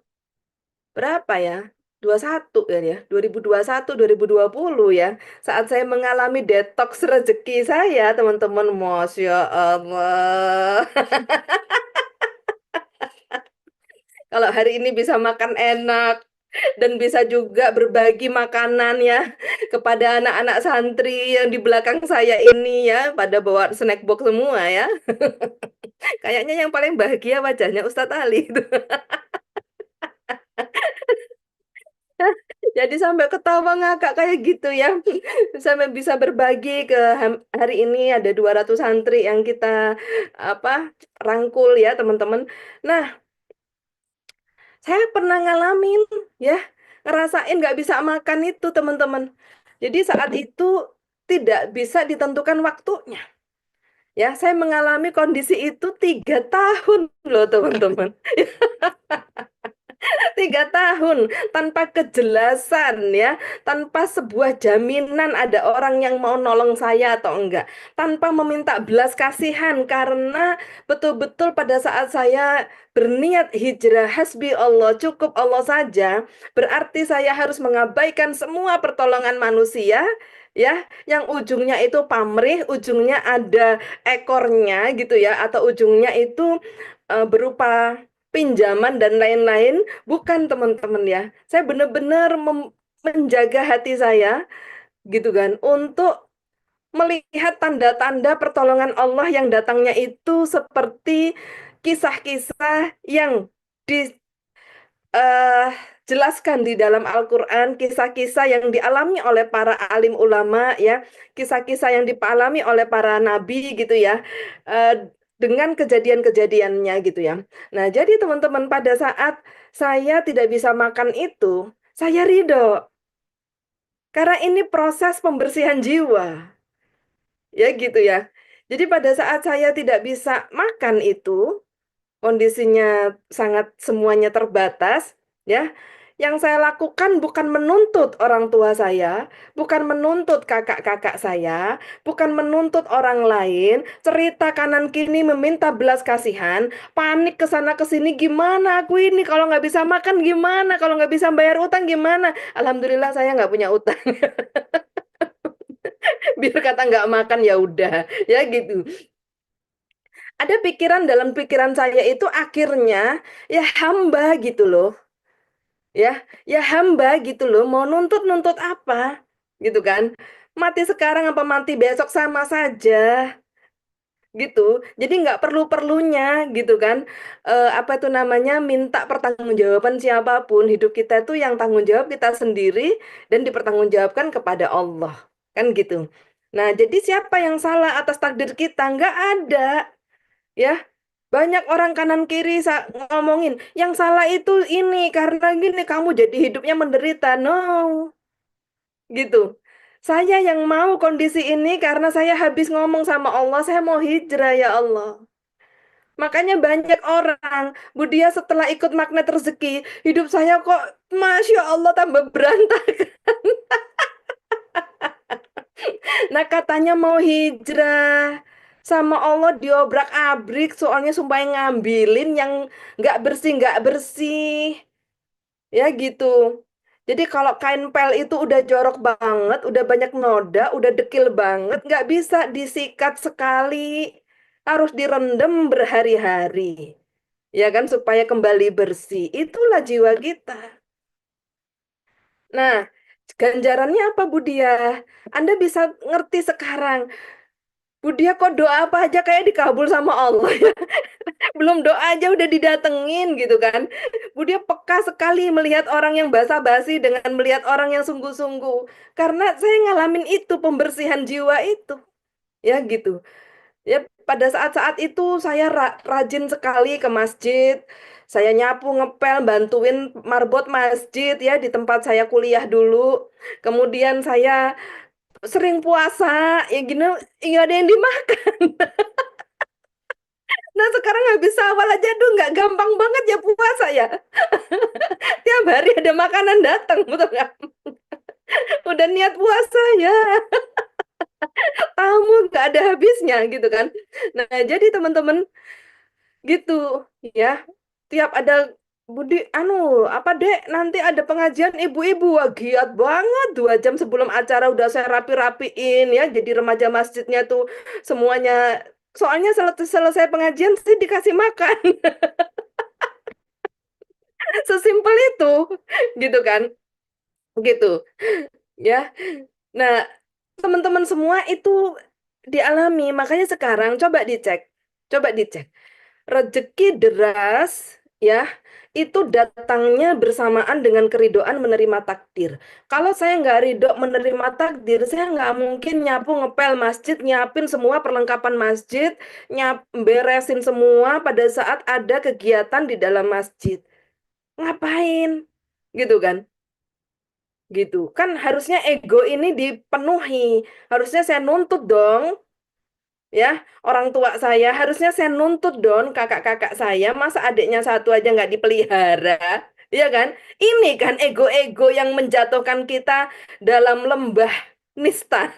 berapa ya? 21 ya, 2021, 2020 ya. Saat saya mengalami detoks rezeki saya, teman-teman, Masya Allah. Kalau hari ini bisa makan enak dan bisa juga berbagi makanan ya kepada anak-anak santri yang di belakang saya ini ya, pada bawa snack box semua ya. Kayaknya yang paling bahagia wajahnya Ustadz Ali. Jadi sampai ketawa ngakak kayak gitu ya. Sampai bisa berbagi ke hari ini ada 200 santri yang kita apa rangkul ya teman-teman. Nah, saya pernah ngalamin ya, ngerasain nggak bisa makan itu teman-teman. Jadi saat itu tidak bisa ditentukan waktunya. Ya, saya mengalami kondisi itu 3 tahun loh teman-teman. 3 tahun tanpa kejelasan ya, tanpa sebuah jaminan ada orang yang mau nolong saya atau enggak, tanpa meminta belas kasihan karena betul-betul pada saat saya berniat hijrah hasbi Allah, cukup Allah saja, berarti saya harus mengabaikan semua pertolongan manusia ya, yang ujungnya itu pamrih, ujungnya ada ekornya gitu ya, atau ujungnya itu berupa pinjaman dan lain-lain. Bukan teman-teman ya. Saya benar-benar menjaga hati saya gitu kan untuk melihat tanda-tanda pertolongan Allah yang datangnya itu seperti kisah-kisah yang dijelaskan di dalam Al-Qur'an, kisah-kisah yang dialami oleh para alim ulama ya, kisah-kisah yang dialami oleh para nabi gitu ya. dengan kejadian-kejadiannya gitu ya. Nah, jadi teman-teman pada saat saya tidak bisa makan itu, saya ridho. Karena ini proses pembersihan jiwa. Ya gitu ya. Jadi pada saat saya tidak bisa makan itu, kondisinya sangat semuanya terbatas, ya. Yang saya lakukan bukan menuntut orang tua saya, bukan menuntut kakak-kakak saya, bukan menuntut orang lain, cerita kanan kiri meminta belas kasihan, panik ke sana ke sini gimana aku ini kalau nggak bisa makan gimana, kalau nggak bisa bayar utang gimana. Alhamdulillah saya nggak punya utang. Biar kata nggak makan ya udah, ya gitu. Ada pikiran dalam pikiran saya itu akhirnya ya hamba gitu loh. Ya, ya hamba gitu loh, mau nuntut-nuntut apa? Gitu kan. Mati sekarang apa mati besok sama saja gitu. Jadi nggak perlu-perlunya gitu kan. Apa itu namanya minta pertanggungjawaban siapapun. Hidup kita itu yang tanggung jawab kita sendiri dan dipertanggungjawabkan kepada Allah. Kan gitu. Nah, jadi siapa yang salah atas takdir kita? Nggak ada. Ya, banyak orang kanan kiri ngomongin, yang salah itu ini karena gini kamu jadi hidupnya menderita. No, gitu. Saya yang mau kondisi ini karena saya habis ngomong sama Allah, saya mau hijrah ya Allah. Makanya banyak orang, Budia setelah ikut magnet rezeki, hidup saya kok Masya Allah tambah berantakan. Nah katanya mau hijrah sama Allah diobrak-abrik soalnya sumpah yang ngambilin yang nggak bersih ya gitu. Jadi kalau kain pel itu udah jorok banget, udah banyak noda, udah dekil banget, nggak bisa disikat sekali, harus direndam berhari-hari, ya kan supaya kembali bersih. Itulah jiwa kita. Nah, ganjarannya apa Budia? Anda bisa ngerti sekarang. Budia kok doa apa aja kayak dikabul sama Allah ya. Belum doa aja udah didatengin gitu kan. Budia peka sekali melihat orang yang basa-basi dengan melihat orang yang sungguh-sungguh. Karena saya ngalamin itu pembersihan jiwa itu. Ya gitu. Ya pada saat-saat itu saya rajin sekali ke masjid. Saya nyapu, ngepel, bantuin marbot masjid ya di tempat saya kuliah dulu. Kemudian saya sering puasa, ya gini, nggak ada yang dimakan. Nah sekarang habis awal aja, aduh nggak gampang banget ya puasa ya. Tiap hari ada makanan datang, betul nggak? Udah niat puasa ya, tamu nggak ada habisnya gitu kan. Nah jadi teman-teman gitu ya. Tiap ada Budi, apa dek? Nanti ada pengajian ibu-ibu, wah giat banget. 2 jam sebelum acara udah saya rapi-rapiin ya. Jadi remaja masjidnya tuh semuanya. Soalnya selesai pengajian sih dikasih makan. Sesimpel itu, gitu kan? Gitu, ya. Nah, teman-teman semua itu dialami. Makanya sekarang coba dicek. Rezeki deras, ya, itu datangnya bersamaan dengan keridoan menerima takdir. Kalau saya nggak ridho menerima takdir, saya nggak mungkin nyapu ngepel masjid, nyiapin semua perlengkapan masjid, beresin semua pada saat ada kegiatan di dalam masjid. Ngapain? Gitu kan? Gitu. Kan harusnya ego ini dipenuhi. Harusnya saya nuntut dong, ya. Orang tua saya harusnya saya nuntut dong kakak-kakak saya, masa adiknya satu aja nggak dipelihara. Iya kan? Ini kan ego-ego yang menjatuhkan kita dalam lembah nista.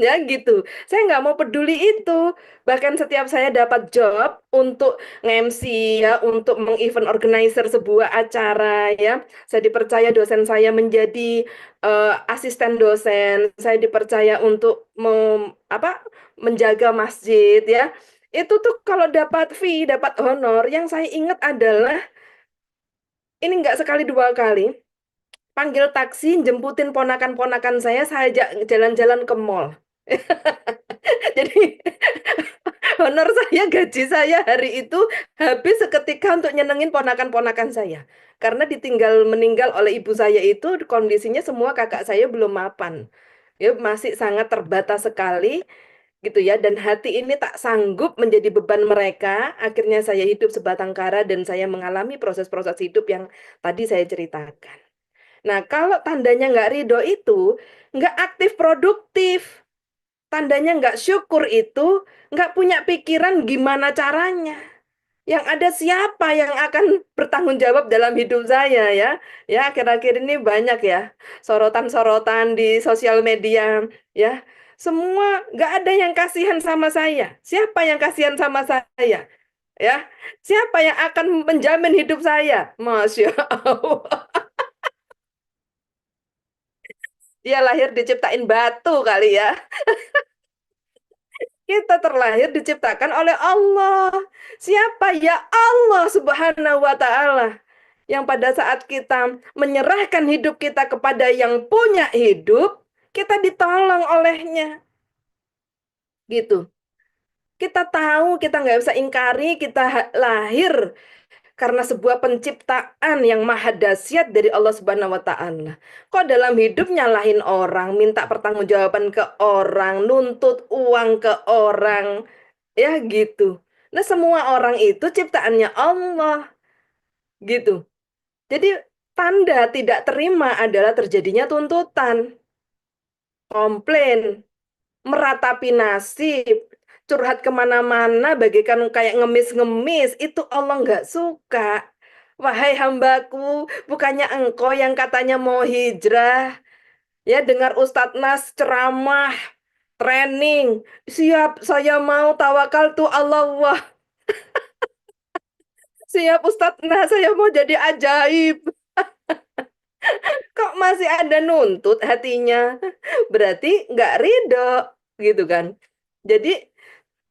Ya gitu. Saya nggak mau peduli itu. Bahkan setiap saya dapat job untuk nge-MC ya, untuk meng-event organizer sebuah acara ya, saya dipercaya dosen saya menjadi asisten dosen, saya dipercaya untuk apa menjaga masjid ya. Itu tuh kalau dapat fee, dapat honor, yang saya ingat adalah ini nggak sekali dua kali. Panggil taksi, jemputin ponakan-ponakan saya ajak jalan-jalan ke mall. Jadi honor saya, gaji saya hari itu habis seketika untuk nyenengin ponakan-ponakan saya. Karena ditinggal meninggal oleh ibu saya itu kondisinya semua kakak saya belum mapan. Ya, masih sangat terbatas sekali. gitu ya, dan hati ini tak sanggup menjadi beban mereka, akhirnya saya hidup sebatang kara dan saya mengalami proses-proses hidup yang tadi saya ceritakan. Nah, kalau tandanya nggak ridho itu, nggak aktif produktif. Tandanya nggak syukur itu, nggak punya pikiran gimana caranya. Yang ada siapa yang akan bertanggung jawab dalam hidup saya ya. Ya, akhir-akhir ini banyak ya sorotan-sorotan di sosial media ya. Semua nggak ada yang kasihan sama saya. Siapa yang kasihan sama saya? Ya, siapa yang akan menjamin hidup saya? Masya Allah. Dia lahir diciptain batu kali ya. Kita terlahir diciptakan oleh Allah. Siapa? Ya Allah Subhanahu wa Ta'ala. Yang pada saat kita menyerahkan hidup kita kepada yang punya hidup, kita ditolong olehnya. Gitu. Kita tahu, kita nggak bisa ingkari, kita lahir karena sebuah penciptaan yang maha dahsyat dari Allah Subhanahu wa Ta'ala. Kok dalam hidup nyalahin orang, minta pertanggungjawaban ke orang, nuntut uang ke orang, ya gitu. Nah, semua orang itu ciptaannya Allah, gitu. Jadi tanda tidak terima adalah terjadinya tuntutan, komplain, meratapi nasib, curhat kemana-mana bagaikan kayak ngemis-ngemis, itu Allah nggak suka. Wahai hambaku, bukannya engkau yang katanya mau hijrah, ya dengar Ustadz Nas ceramah, training, siap saya mau tawakal tuh Allah, wah, siap Ustadz Nas saya mau jadi ajaib. Kok masih ada nuntut hatinya? Berarti nggak ridho, gitu kan. Jadi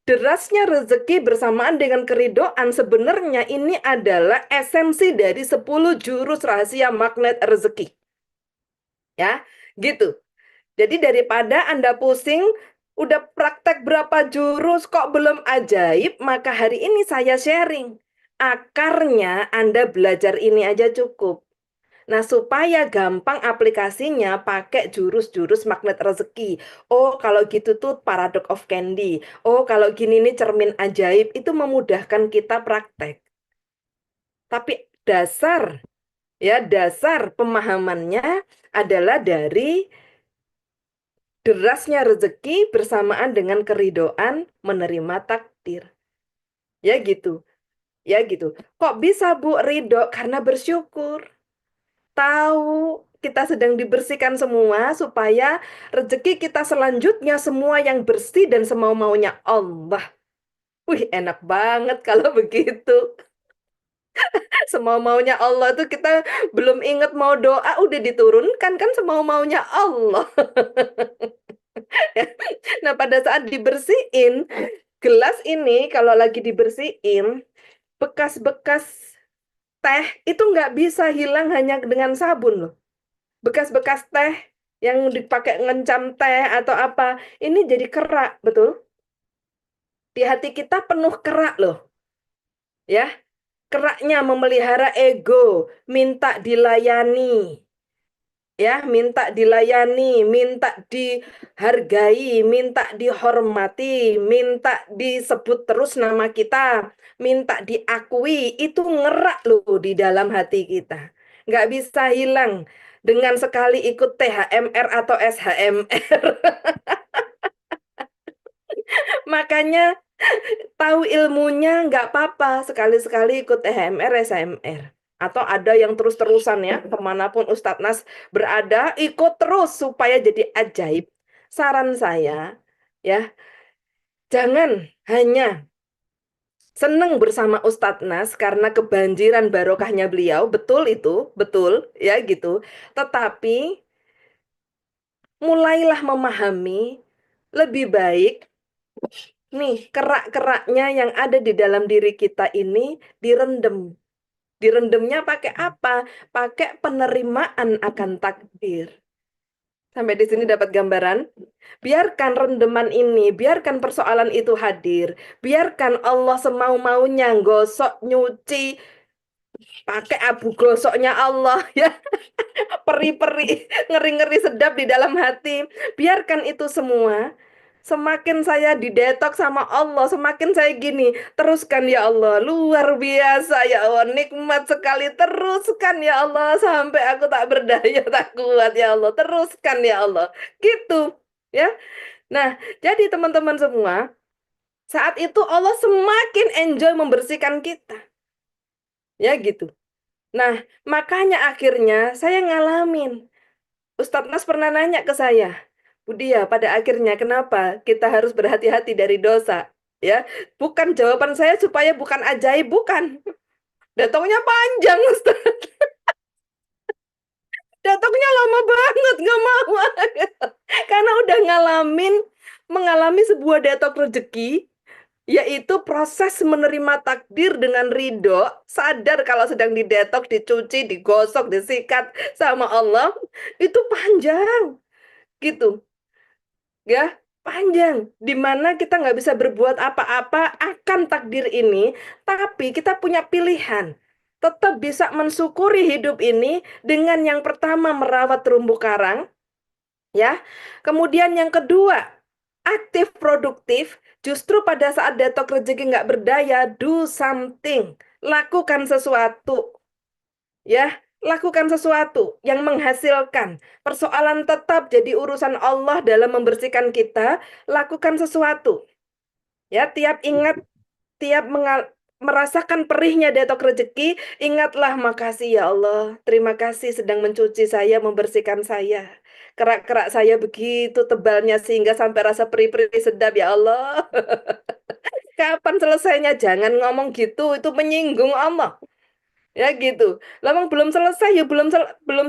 derasnya rezeki bersamaan dengan keridoan sebenarnya ini adalah esensi dari 10 jurus rahasia magnet rezeki. Ya, gitu. Jadi daripada Anda pusing, udah praktek berapa jurus kok belum ajaib, maka hari ini saya sharing. Akarnya Anda belajar ini aja cukup. Nah, supaya gampang aplikasinya pakai jurus-jurus magnet rezeki. Oh, kalau gitu tuh paradox of candy. Oh, kalau gini nih cermin ajaib. Itu memudahkan kita praktek. Tapi dasar pemahamannya adalah dari derasnya rezeki bersamaan dengan keridoan menerima takdir. Ya gitu. Ya gitu. Kok bisa Bu ridho? Karena bersyukur. Tahu kita sedang dibersihkan semua supaya rezeki kita selanjutnya semua yang bersih dan semau-maunya Allah. Wih, enak banget kalau begitu. Semau-maunya Allah tuh kita belum ingat mau doa udah diturunkan kan semau-maunya Allah. Nah, pada saat dibersihin gelas ini kalau lagi dibersihin bekas-bekas teh itu nggak bisa hilang hanya dengan sabun loh. Bekas-bekas teh yang dipakai ngencam teh atau apa, ini jadi kerak, betul? Di hati kita penuh kerak loh, ya. Keraknya memelihara ego, minta dilayani, ya, minta dilayani, minta dihargai, minta dihormati, minta disebut terus nama kita, minta diakui, itu ngerak loh di dalam hati kita. Nggak bisa hilang dengan sekali ikut THMR atau SHMR. Makanya tahu ilmunya nggak apa-apa, sekali-sekali ikut THMR, SHMR. Atau ada yang terus-terusan ya, kemanapun Ustadz Nas berada, ikut terus supaya jadi ajaib. Saran saya, ya, jangan hanya seneng bersama Ustadz Nas karena kebanjiran barokahnya beliau, betul itu, betul, ya gitu. Tetapi mulailah memahami lebih baik nih kerak-keraknya yang ada di dalam diri kita ini direndam. Direndamnya pakai apa? Pakai penerimaan akan takdir. Sampai di sini dapat gambaran? Biarkan rendeman ini, biarkan persoalan itu hadir. Biarkan Allah semau-maunya gosok, nyuci, pakai abu gosoknya Allah ya. Peri-peri, ngeri-ngeri sedap di dalam hati. Biarkan itu semua. Semakin saya didetok sama Allah, semakin saya gini. Teruskan ya Allah, luar biasa ya Allah, nikmat sekali. Teruskan ya Allah, sampai aku tak berdaya, tak kuat ya Allah. Teruskan ya Allah. Gitu, ya. Nah, jadi teman-teman semua, saat itu Allah semakin enjoy membersihkan kita. Ya gitu. Nah, makanya akhirnya saya ngalamin. Ustadz Nas pernah nanya ke saya, Budia, pada akhirnya kenapa kita harus berhati-hati dari dosa? Ya, bukan jawaban saya supaya bukan ajaib, bukan. Datangnya panjang, Ustadz. Datangnya lama banget, nggak mau. Karena udah mengalami sebuah detok rezeki, yaitu proses menerima takdir dengan ridho, sadar kalau sedang didetok, dicuci, digosok, disikat sama Allah, itu panjang, gitu. Ya, panjang. Di mana kita nggak bisa berbuat apa-apa akan takdir ini, tapi kita punya pilihan. Tetap bisa mensyukuri hidup ini dengan yang pertama merawat terumbu karang, ya. Kemudian yang kedua, aktif produktif. Justru pada saat detok rezeki nggak berdaya, do something. Lakukan sesuatu, ya. Lakukan sesuatu yang menghasilkan. Persoalan tetap jadi urusan Allah dalam membersihkan kita. Lakukan sesuatu. Ya, tiap merasakan perihnya detok rezeki, ingatlah makasih ya Allah. Terima kasih sedang mencuci saya, membersihkan saya. Kerak-kerak saya begitu tebalnya sehingga sampai rasa perih-perih sedap ya Allah. Kapan selesainya? Jangan ngomong gitu, itu menyinggung Allah. Ya gitu. Lama belum selesai ya belum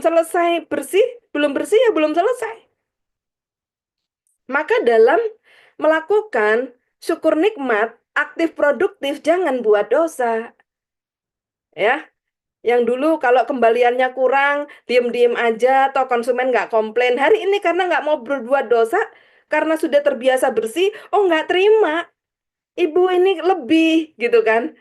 selesai bersih, belum bersih ya belum selesai. Maka dalam melakukan syukur nikmat, aktif produktif, jangan buat dosa. Ya, yang dulu kalau kembaliannya kurang, diem-diem aja, atau konsumen nggak komplain. Hari ini karena nggak mau berbuat dosa, karena sudah terbiasa bersih, oh nggak terima. Ibu ini lebih, gitu kan.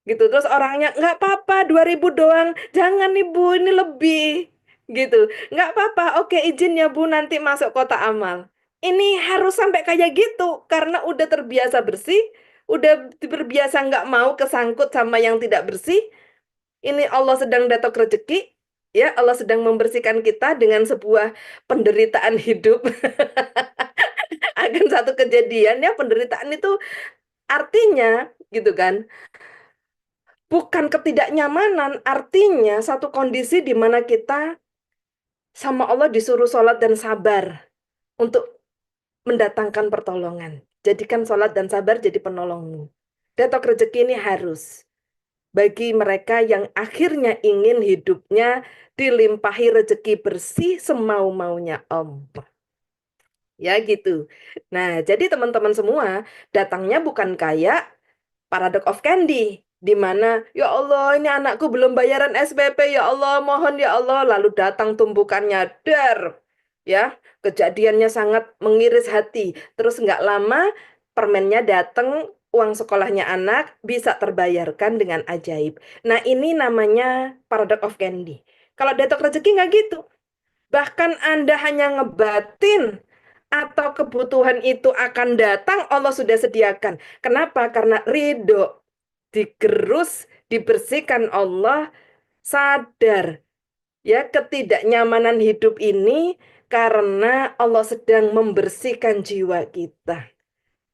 Gitu, terus orangnya, nggak apa-apa, 2.000 doang. Jangan ibu, ini lebih. Gitu, nggak apa-apa, oke izin ya bu, nanti masuk kotak amal. Ini harus sampai kayak gitu, karena udah terbiasa bersih, udah terbiasa nggak mau kesangkut sama yang tidak bersih. Ini Allah sedang datok rezeki, ya Allah sedang membersihkan kita dengan sebuah penderitaan hidup. Akan satu kejadian ya, penderitaan itu artinya gitu kan, bukan ketidaknyamanan, artinya satu kondisi di mana kita sama Allah disuruh sholat dan sabar untuk mendatangkan pertolongan. Jadikan sholat dan sabar jadi penolongmu. Datok rezeki ini harus bagi mereka yang akhirnya ingin hidupnya dilimpahi rezeki bersih semau-maunya Allah. Ya gitu. Nah, jadi teman-teman semua, datangnya bukan kayak Paradox of Candy, di mana ya Allah ini anakku belum bayaran SPP, ya Allah mohon ya Allah, lalu datang tumbukannya dar, ya kejadiannya sangat mengiris hati. Terus nggak lama permennya datang, uang sekolahnya anak bisa terbayarkan dengan ajaib. Nah ini namanya Paradox of Candy. Kalau datok rezeki nggak gitu. Bahkan Anda hanya ngebatin atau kebutuhan itu akan datang, Allah sudah sediakan. Kenapa? Karena ridho, digerus, dibersihkan Allah, sadar ya ketidaknyamanan hidup ini karena Allah sedang membersihkan jiwa kita.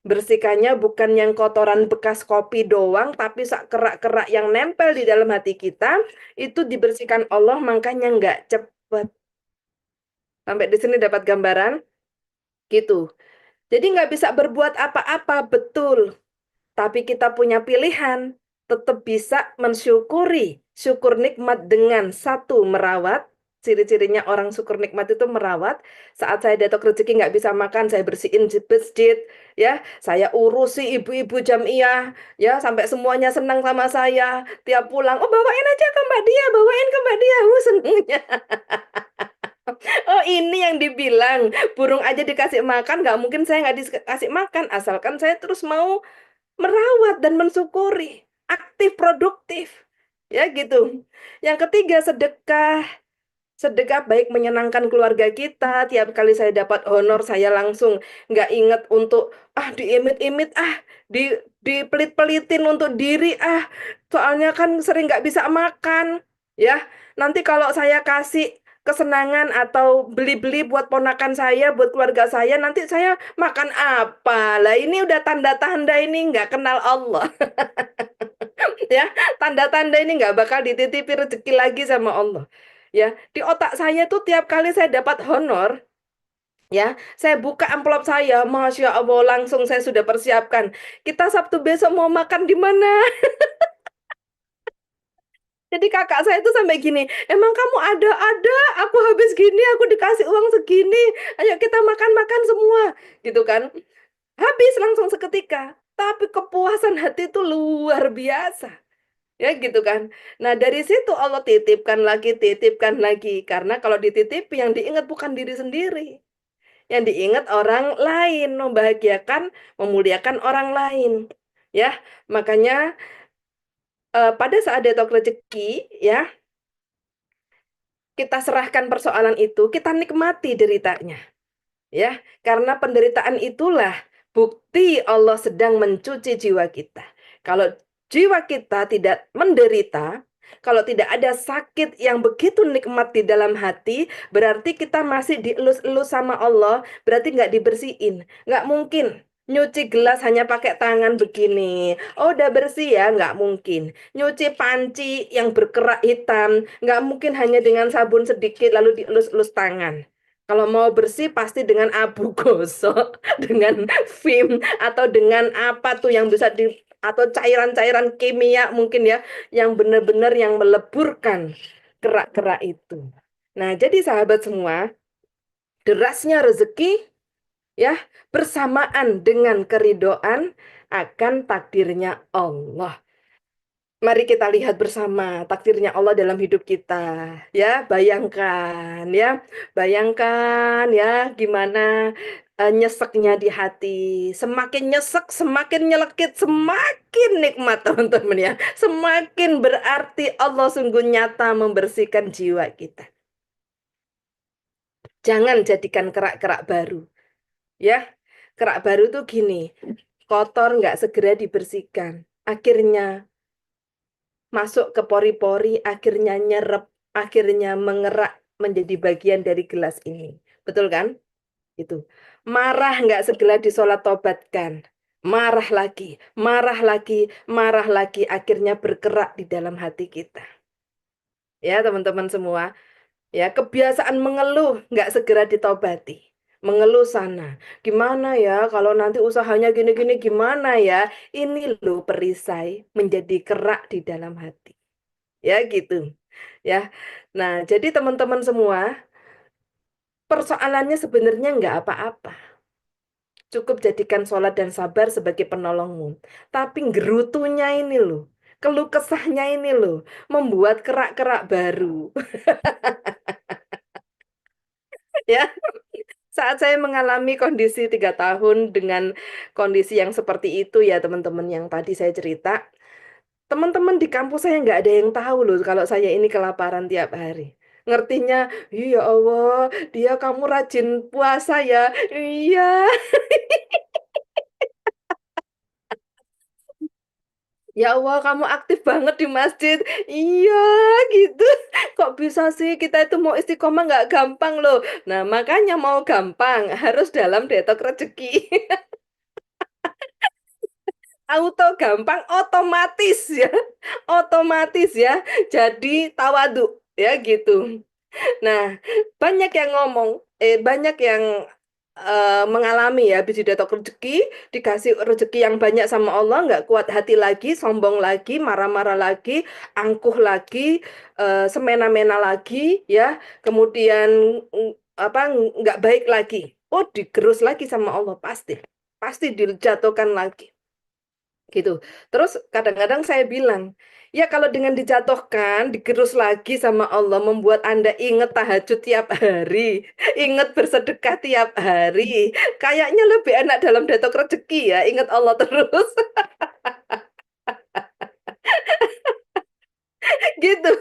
Bersihkannya bukan yang kotoran bekas kopi doang, tapi sak kerak-kerak yang nempel di dalam hati kita, itu dibersihkan Allah, makanya nggak cepat. Sampai di sini dapat gambaran? Gitu. Jadi nggak bisa berbuat apa-apa, betul. Tapi kita punya pilihan, tetap bisa mensyukuri. Syukur nikmat dengan satu, merawat. Ciri-cirinya orang syukur nikmat itu merawat. Saat saya datok rezeki nggak bisa makan, saya bersihin masjid, ya. Saya urusi ibu-ibu jamiah, ya, sampai semuanya senang sama saya. Tiap pulang, oh bawain aja ke Mbak Dia, bawain ke Mbak Dia, senengnya. Oh ini yang dibilang burung aja dikasih makan nggak mungkin saya nggak dikasih makan asalkan saya terus mau merawat dan mensyukuri, aktif produktif, ya gitu. Yang ketiga sedekah, Sedekah baik menyenangkan keluarga kita. Tiap kali saya dapat honor, saya langsung nggak inget untuk diimit-imit, di dipelit-pelitin untuk diri, soalnya kan sering nggak bisa makan, ya. Nanti kalau saya kasih kesenangan atau beli-beli buat ponakan saya, buat keluarga saya, nanti saya makan apa? Lah ini udah tanda-tanda ini nggak kenal Allah, ya. Tanda-tanda ini nggak bakal dititipi rezeki lagi sama Allah. Ya, di otak saya tuh tiap kali saya dapat honor, ya, saya buka amplop saya, Masya Allah, langsung saya sudah persiapkan. Kita Sabtu besok mau makan di mana? Jadi kakak saya tuh sampai gini, emang kamu ada, aku habis gini, aku dikasih uang segini, ayo kita makan-makan semua, gitu kan? Habis langsung seketika. Tapi kepuasan hati itu luar biasa. Ya gitu kan. Nah dari situ Allah titipkan lagi. Karena kalau dititipi yang diingat bukan diri sendiri. Yang diingat orang lain, membahagiakan, memuliakan orang lain. Ya, makanya pada saat detok rezeki, ya, kita serahkan persoalan itu, kita nikmati deritanya. Ya, karena penderitaan itulah bukti Allah sedang mencuci jiwa kita. Kalau jiwa kita tidak menderita, kalau tidak ada sakit yang begitu nikmat di dalam hati, berarti kita masih dielus-elus sama Allah, berarti nggak dibersihin. Nggak mungkin nyuci gelas hanya pakai tangan begini. Oh, udah bersih ya? Nggak mungkin. Nyuci panci yang berkerak hitam, nggak mungkin hanya dengan sabun sedikit lalu dielus-elus tangan. Kalau mau bersih pasti dengan abu gosok, dengan Vim atau dengan apa tuh yang bisa di atau cairan-cairan kimia mungkin ya yang benar-benar yang meleburkan kerak-kerak itu. Nah, jadi sahabat semua, derasnya rezeki ya bersamaan dengan keridoan akan takdirnya Allah. Mari kita lihat bersama takdirnya Allah dalam hidup kita. Ya, bayangkan ya gimana nyeseknya di hati. Semakin nyesek, semakin nyelekit, semakin nikmat teman-teman ya. Semakin berarti Allah sungguh nyata membersihkan jiwa kita. Jangan jadikan kerak-kerak baru. Ya, kerak baru tuh gini, kotor nggak segera dibersihkan. Akhirnya masuk ke pori-pori, akhirnya nyerap, akhirnya mengerak menjadi bagian dari gelas ini. Betul kan? Itu. Marah nggak segera disolat tobatkan. Marah lagi, marah lagi, marah lagi, akhirnya bergerak di dalam hati kita. Ya, teman-teman semua. Ya, kebiasaan mengeluh nggak segera ditobati. Mengeluh sana. Gimana ya kalau nanti usahanya gini-gini gimana ya? Ini loh perisai menjadi kerak di dalam hati. Ya gitu. Ya. Nah, jadi teman-teman semua, persoalannya sebenarnya nggak apa-apa. Cukup jadikan sholat dan sabar sebagai penolongmu. Tapi gerutunya ini loh, keluh kesahnya ini loh, membuat kerak-kerak baru. Ya, saat saya mengalami kondisi 3 tahun dengan kondisi yang seperti itu ya teman-teman yang tadi saya cerita, teman-teman di kampus saya nggak ada yang tahu loh kalau saya ini kelaparan tiap hari. Ngertinya, iya Allah, dia kamu rajin puasa ya. Iya, ya Allah kamu aktif banget di masjid. Iya, gitu. Kok bisa sih kita itu mau istiqomah nggak gampang loh. Nah, makanya mau gampang harus dalam detok rezeki. Auto gampang, otomatis ya. Otomatis ya. Jadi tawadu ya gitu. Nah, banyak yang ngomong, banyak yang mengalami ya, habis didatok rezeki, dikasih rezeki yang banyak sama Allah, nggak kuat hati lagi, sombong lagi, marah-marah lagi, angkuh lagi, semena-mena lagi, ya, kemudian apa nggak baik lagi. Oh, digerus lagi sama Allah pasti, pasti dijatuhkan lagi gitu. Terus kadang-kadang saya bilang, ya kalau dengan dijatuhkan, digerus lagi sama Allah, membuat Anda ingat tahajud tiap hari, ingat bersedekah tiap hari, kayaknya lebih enak dalam detok rezeki ya, ingat Allah terus, gitu.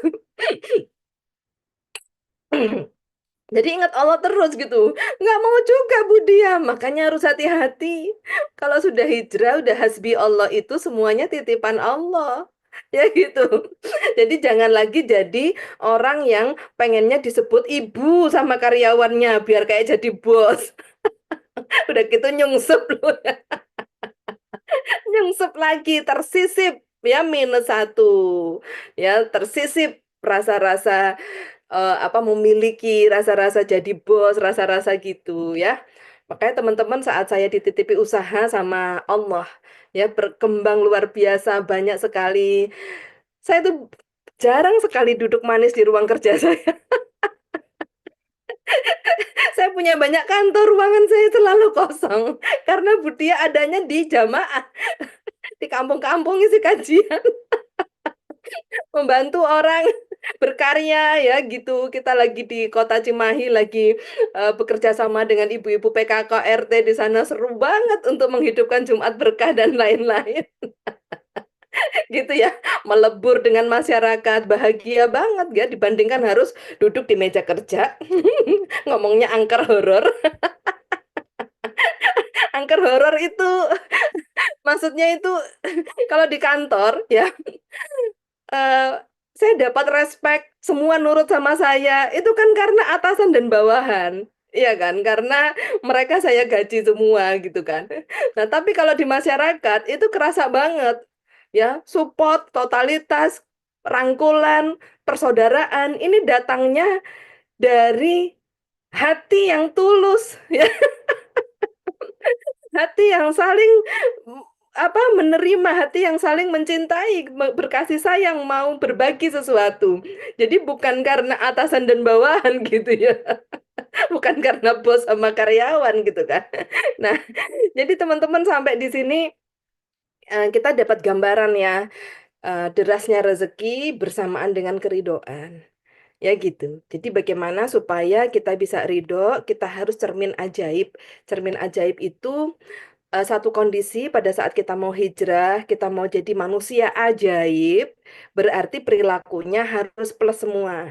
Jadi ingat Allah terus gitu. Nggak mau juga Bu Dia, makanya harus hati-hati. Kalau sudah hijrah, udah hasbi Allah itu semuanya titipan Allah. Ya gitu. Jadi jangan lagi jadi orang yang pengennya disebut ibu sama karyawannya biar kayak jadi bos. Udah gitu nyungsep loh. Nyungsep lagi, tersisip ya -1 ya, tersisip rasa-rasa apa memiliki rasa-rasa jadi bos, rasa-rasa gitu ya. Makanya teman-teman saat saya dititipi usaha sama Allah ya berkembang luar biasa banyak sekali. Saya tuh jarang sekali duduk manis di ruang kerja saya. Saya punya banyak kantor, ruangan saya selalu kosong karena Budia adanya di jamaah di kampung-kampung isi kajian. Membantu orang berkarya ya gitu. Kita lagi di Kota Cimahi lagi bekerja sama dengan ibu-ibu PKK RT di sana seru banget untuk menghidupkan Jumat Berkah dan lain-lain gitu ya. Melebur dengan masyarakat bahagia banget ya dibandingkan harus duduk di meja kerja ngomongnya angker horor. Angker horor itu maksudnya itu kalau di kantor ya eh, saya dapat respect, semua nurut sama saya. Itu kan karena atasan dan bawahan. Iya kan? Karena mereka saya gaji semua gitu kan. Nah, tapi kalau di masyarakat itu kerasa banget. Ya, support, totalitas, rangkulan, persaudaraan ini datangnya dari hati yang tulus, ya, hati yang saling apa menerima, hati yang saling mencintai, berkasih sayang, mau berbagi sesuatu. Jadi bukan karena atasan dan bawahan gitu ya, bukan karena bos sama karyawan gitu kan. Nah, jadi teman-teman sampai di sini kita dapat gambaran ya, derasnya rezeki bersamaan dengan keridoan. Ya gitu. Jadi bagaimana supaya kita bisa ridho, kita harus cermin ajaib. Cermin ajaib itu satu kondisi pada saat kita mau hijrah, kita mau jadi manusia ajaib, berarti perilakunya harus plus semua.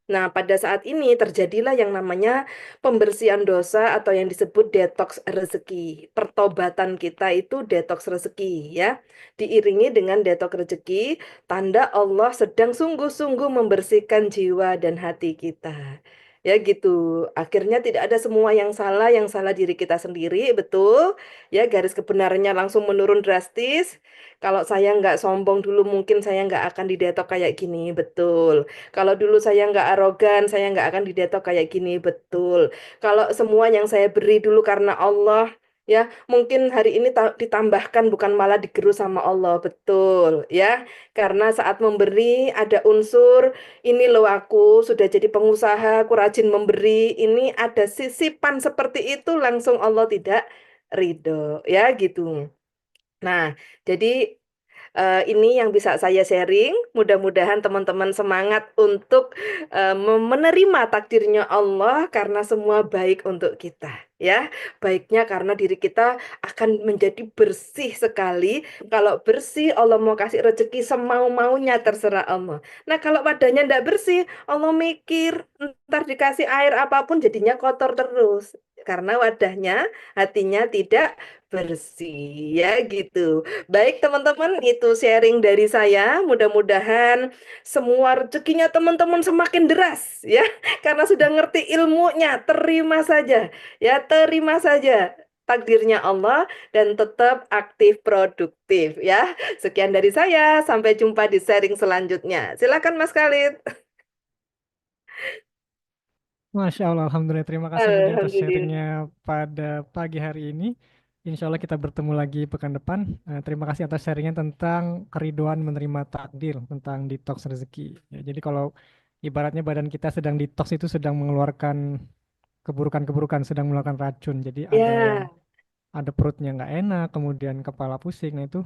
Nah, pada saat ini terjadilah yang namanya pembersihan dosa atau yang disebut detox rezeki. Pertobatan kita itu detox rezeki ya. Diiringi dengan detox rezeki, tanda Allah sedang sungguh-sungguh membersihkan jiwa dan hati kita. Ya gitu. Akhirnya tidak ada semua yang salah diri kita sendiri, betul. Ya, garis kebenarannya langsung menurun drastis. Kalau saya nggak sombong dulu, mungkin saya nggak akan didetok kayak gini, betul. Kalau dulu saya nggak arogan, saya nggak akan didetok kayak gini, betul. Kalau semua yang saya beri dulu karena Allah, ya mungkin hari ini ditambahkan bukan malah digerus sama Allah, betul. Ya, karena saat memberi ada unsur, ini loh aku sudah jadi pengusaha, aku rajin memberi, ini ada sisipan seperti itu, langsung Allah tidak ridho, ya gitu. Nah, jadi ini yang bisa saya sharing. Mudah-mudahan teman-teman semangat untuk menerima takdirnya Allah karena semua baik untuk kita. Ya, baiknya karena diri kita akan menjadi bersih sekali. Kalau bersih, Allah mau kasih rezeki semau-maunya terserah Allah. Nah, kalau wadahnya tidak bersih, Allah mikir ntar dikasih air apapun jadinya kotor terus. Karena wadahnya, hatinya tidak bersih, ya gitu. Baik teman-teman, itu sharing dari saya. Mudah-mudahan semua rezekinya teman-teman semakin deras ya. Karena sudah ngerti ilmunya, terima saja. Ya, terima saja takdirnya Allah dan tetap aktif produktif ya. Sekian dari saya, sampai jumpa di sharing selanjutnya. Silakan Mas Khalid. Masya Allah, Alhamdulillah. Terima kasih Nadia atas sharingnya Alhamdulillah. pada pagi hari ini. Insya Allah kita bertemu lagi pekan depan. Terima kasih atas sharingnya tentang keriduan menerima takdir, tentang detox rezeki. Ya, jadi kalau ibaratnya badan kita sedang detox itu sedang mengeluarkan keburukan-keburukan, sedang mengeluarkan racun. Jadi Ya, ada perutnya nggak enak, kemudian kepala pusing. Nah itu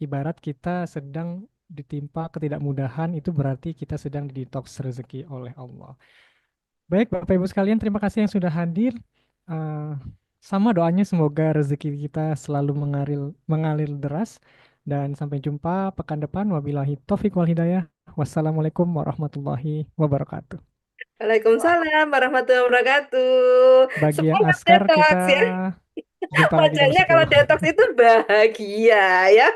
ibarat kita sedang ditimpa ketidakmudahan, itu berarti kita sedang detox rezeki oleh Allah. Baik, Bapak Ibu sekalian, terima kasih yang sudah hadir. Eh, Sama doanya semoga rezeki kita selalu mengalir deras. Dan sampai jumpa pekan depan. Wabillahi taufiq wal hidayah. Wassalamualaikum warahmatullahi wabarakatuh. Waalaikumsalam warahmatullahi wabarakatuh. Bagi yang Semangat askar, kita detox ya. jumpa lagi jam Wajahnya kalau 10. detox itu bahagia ya.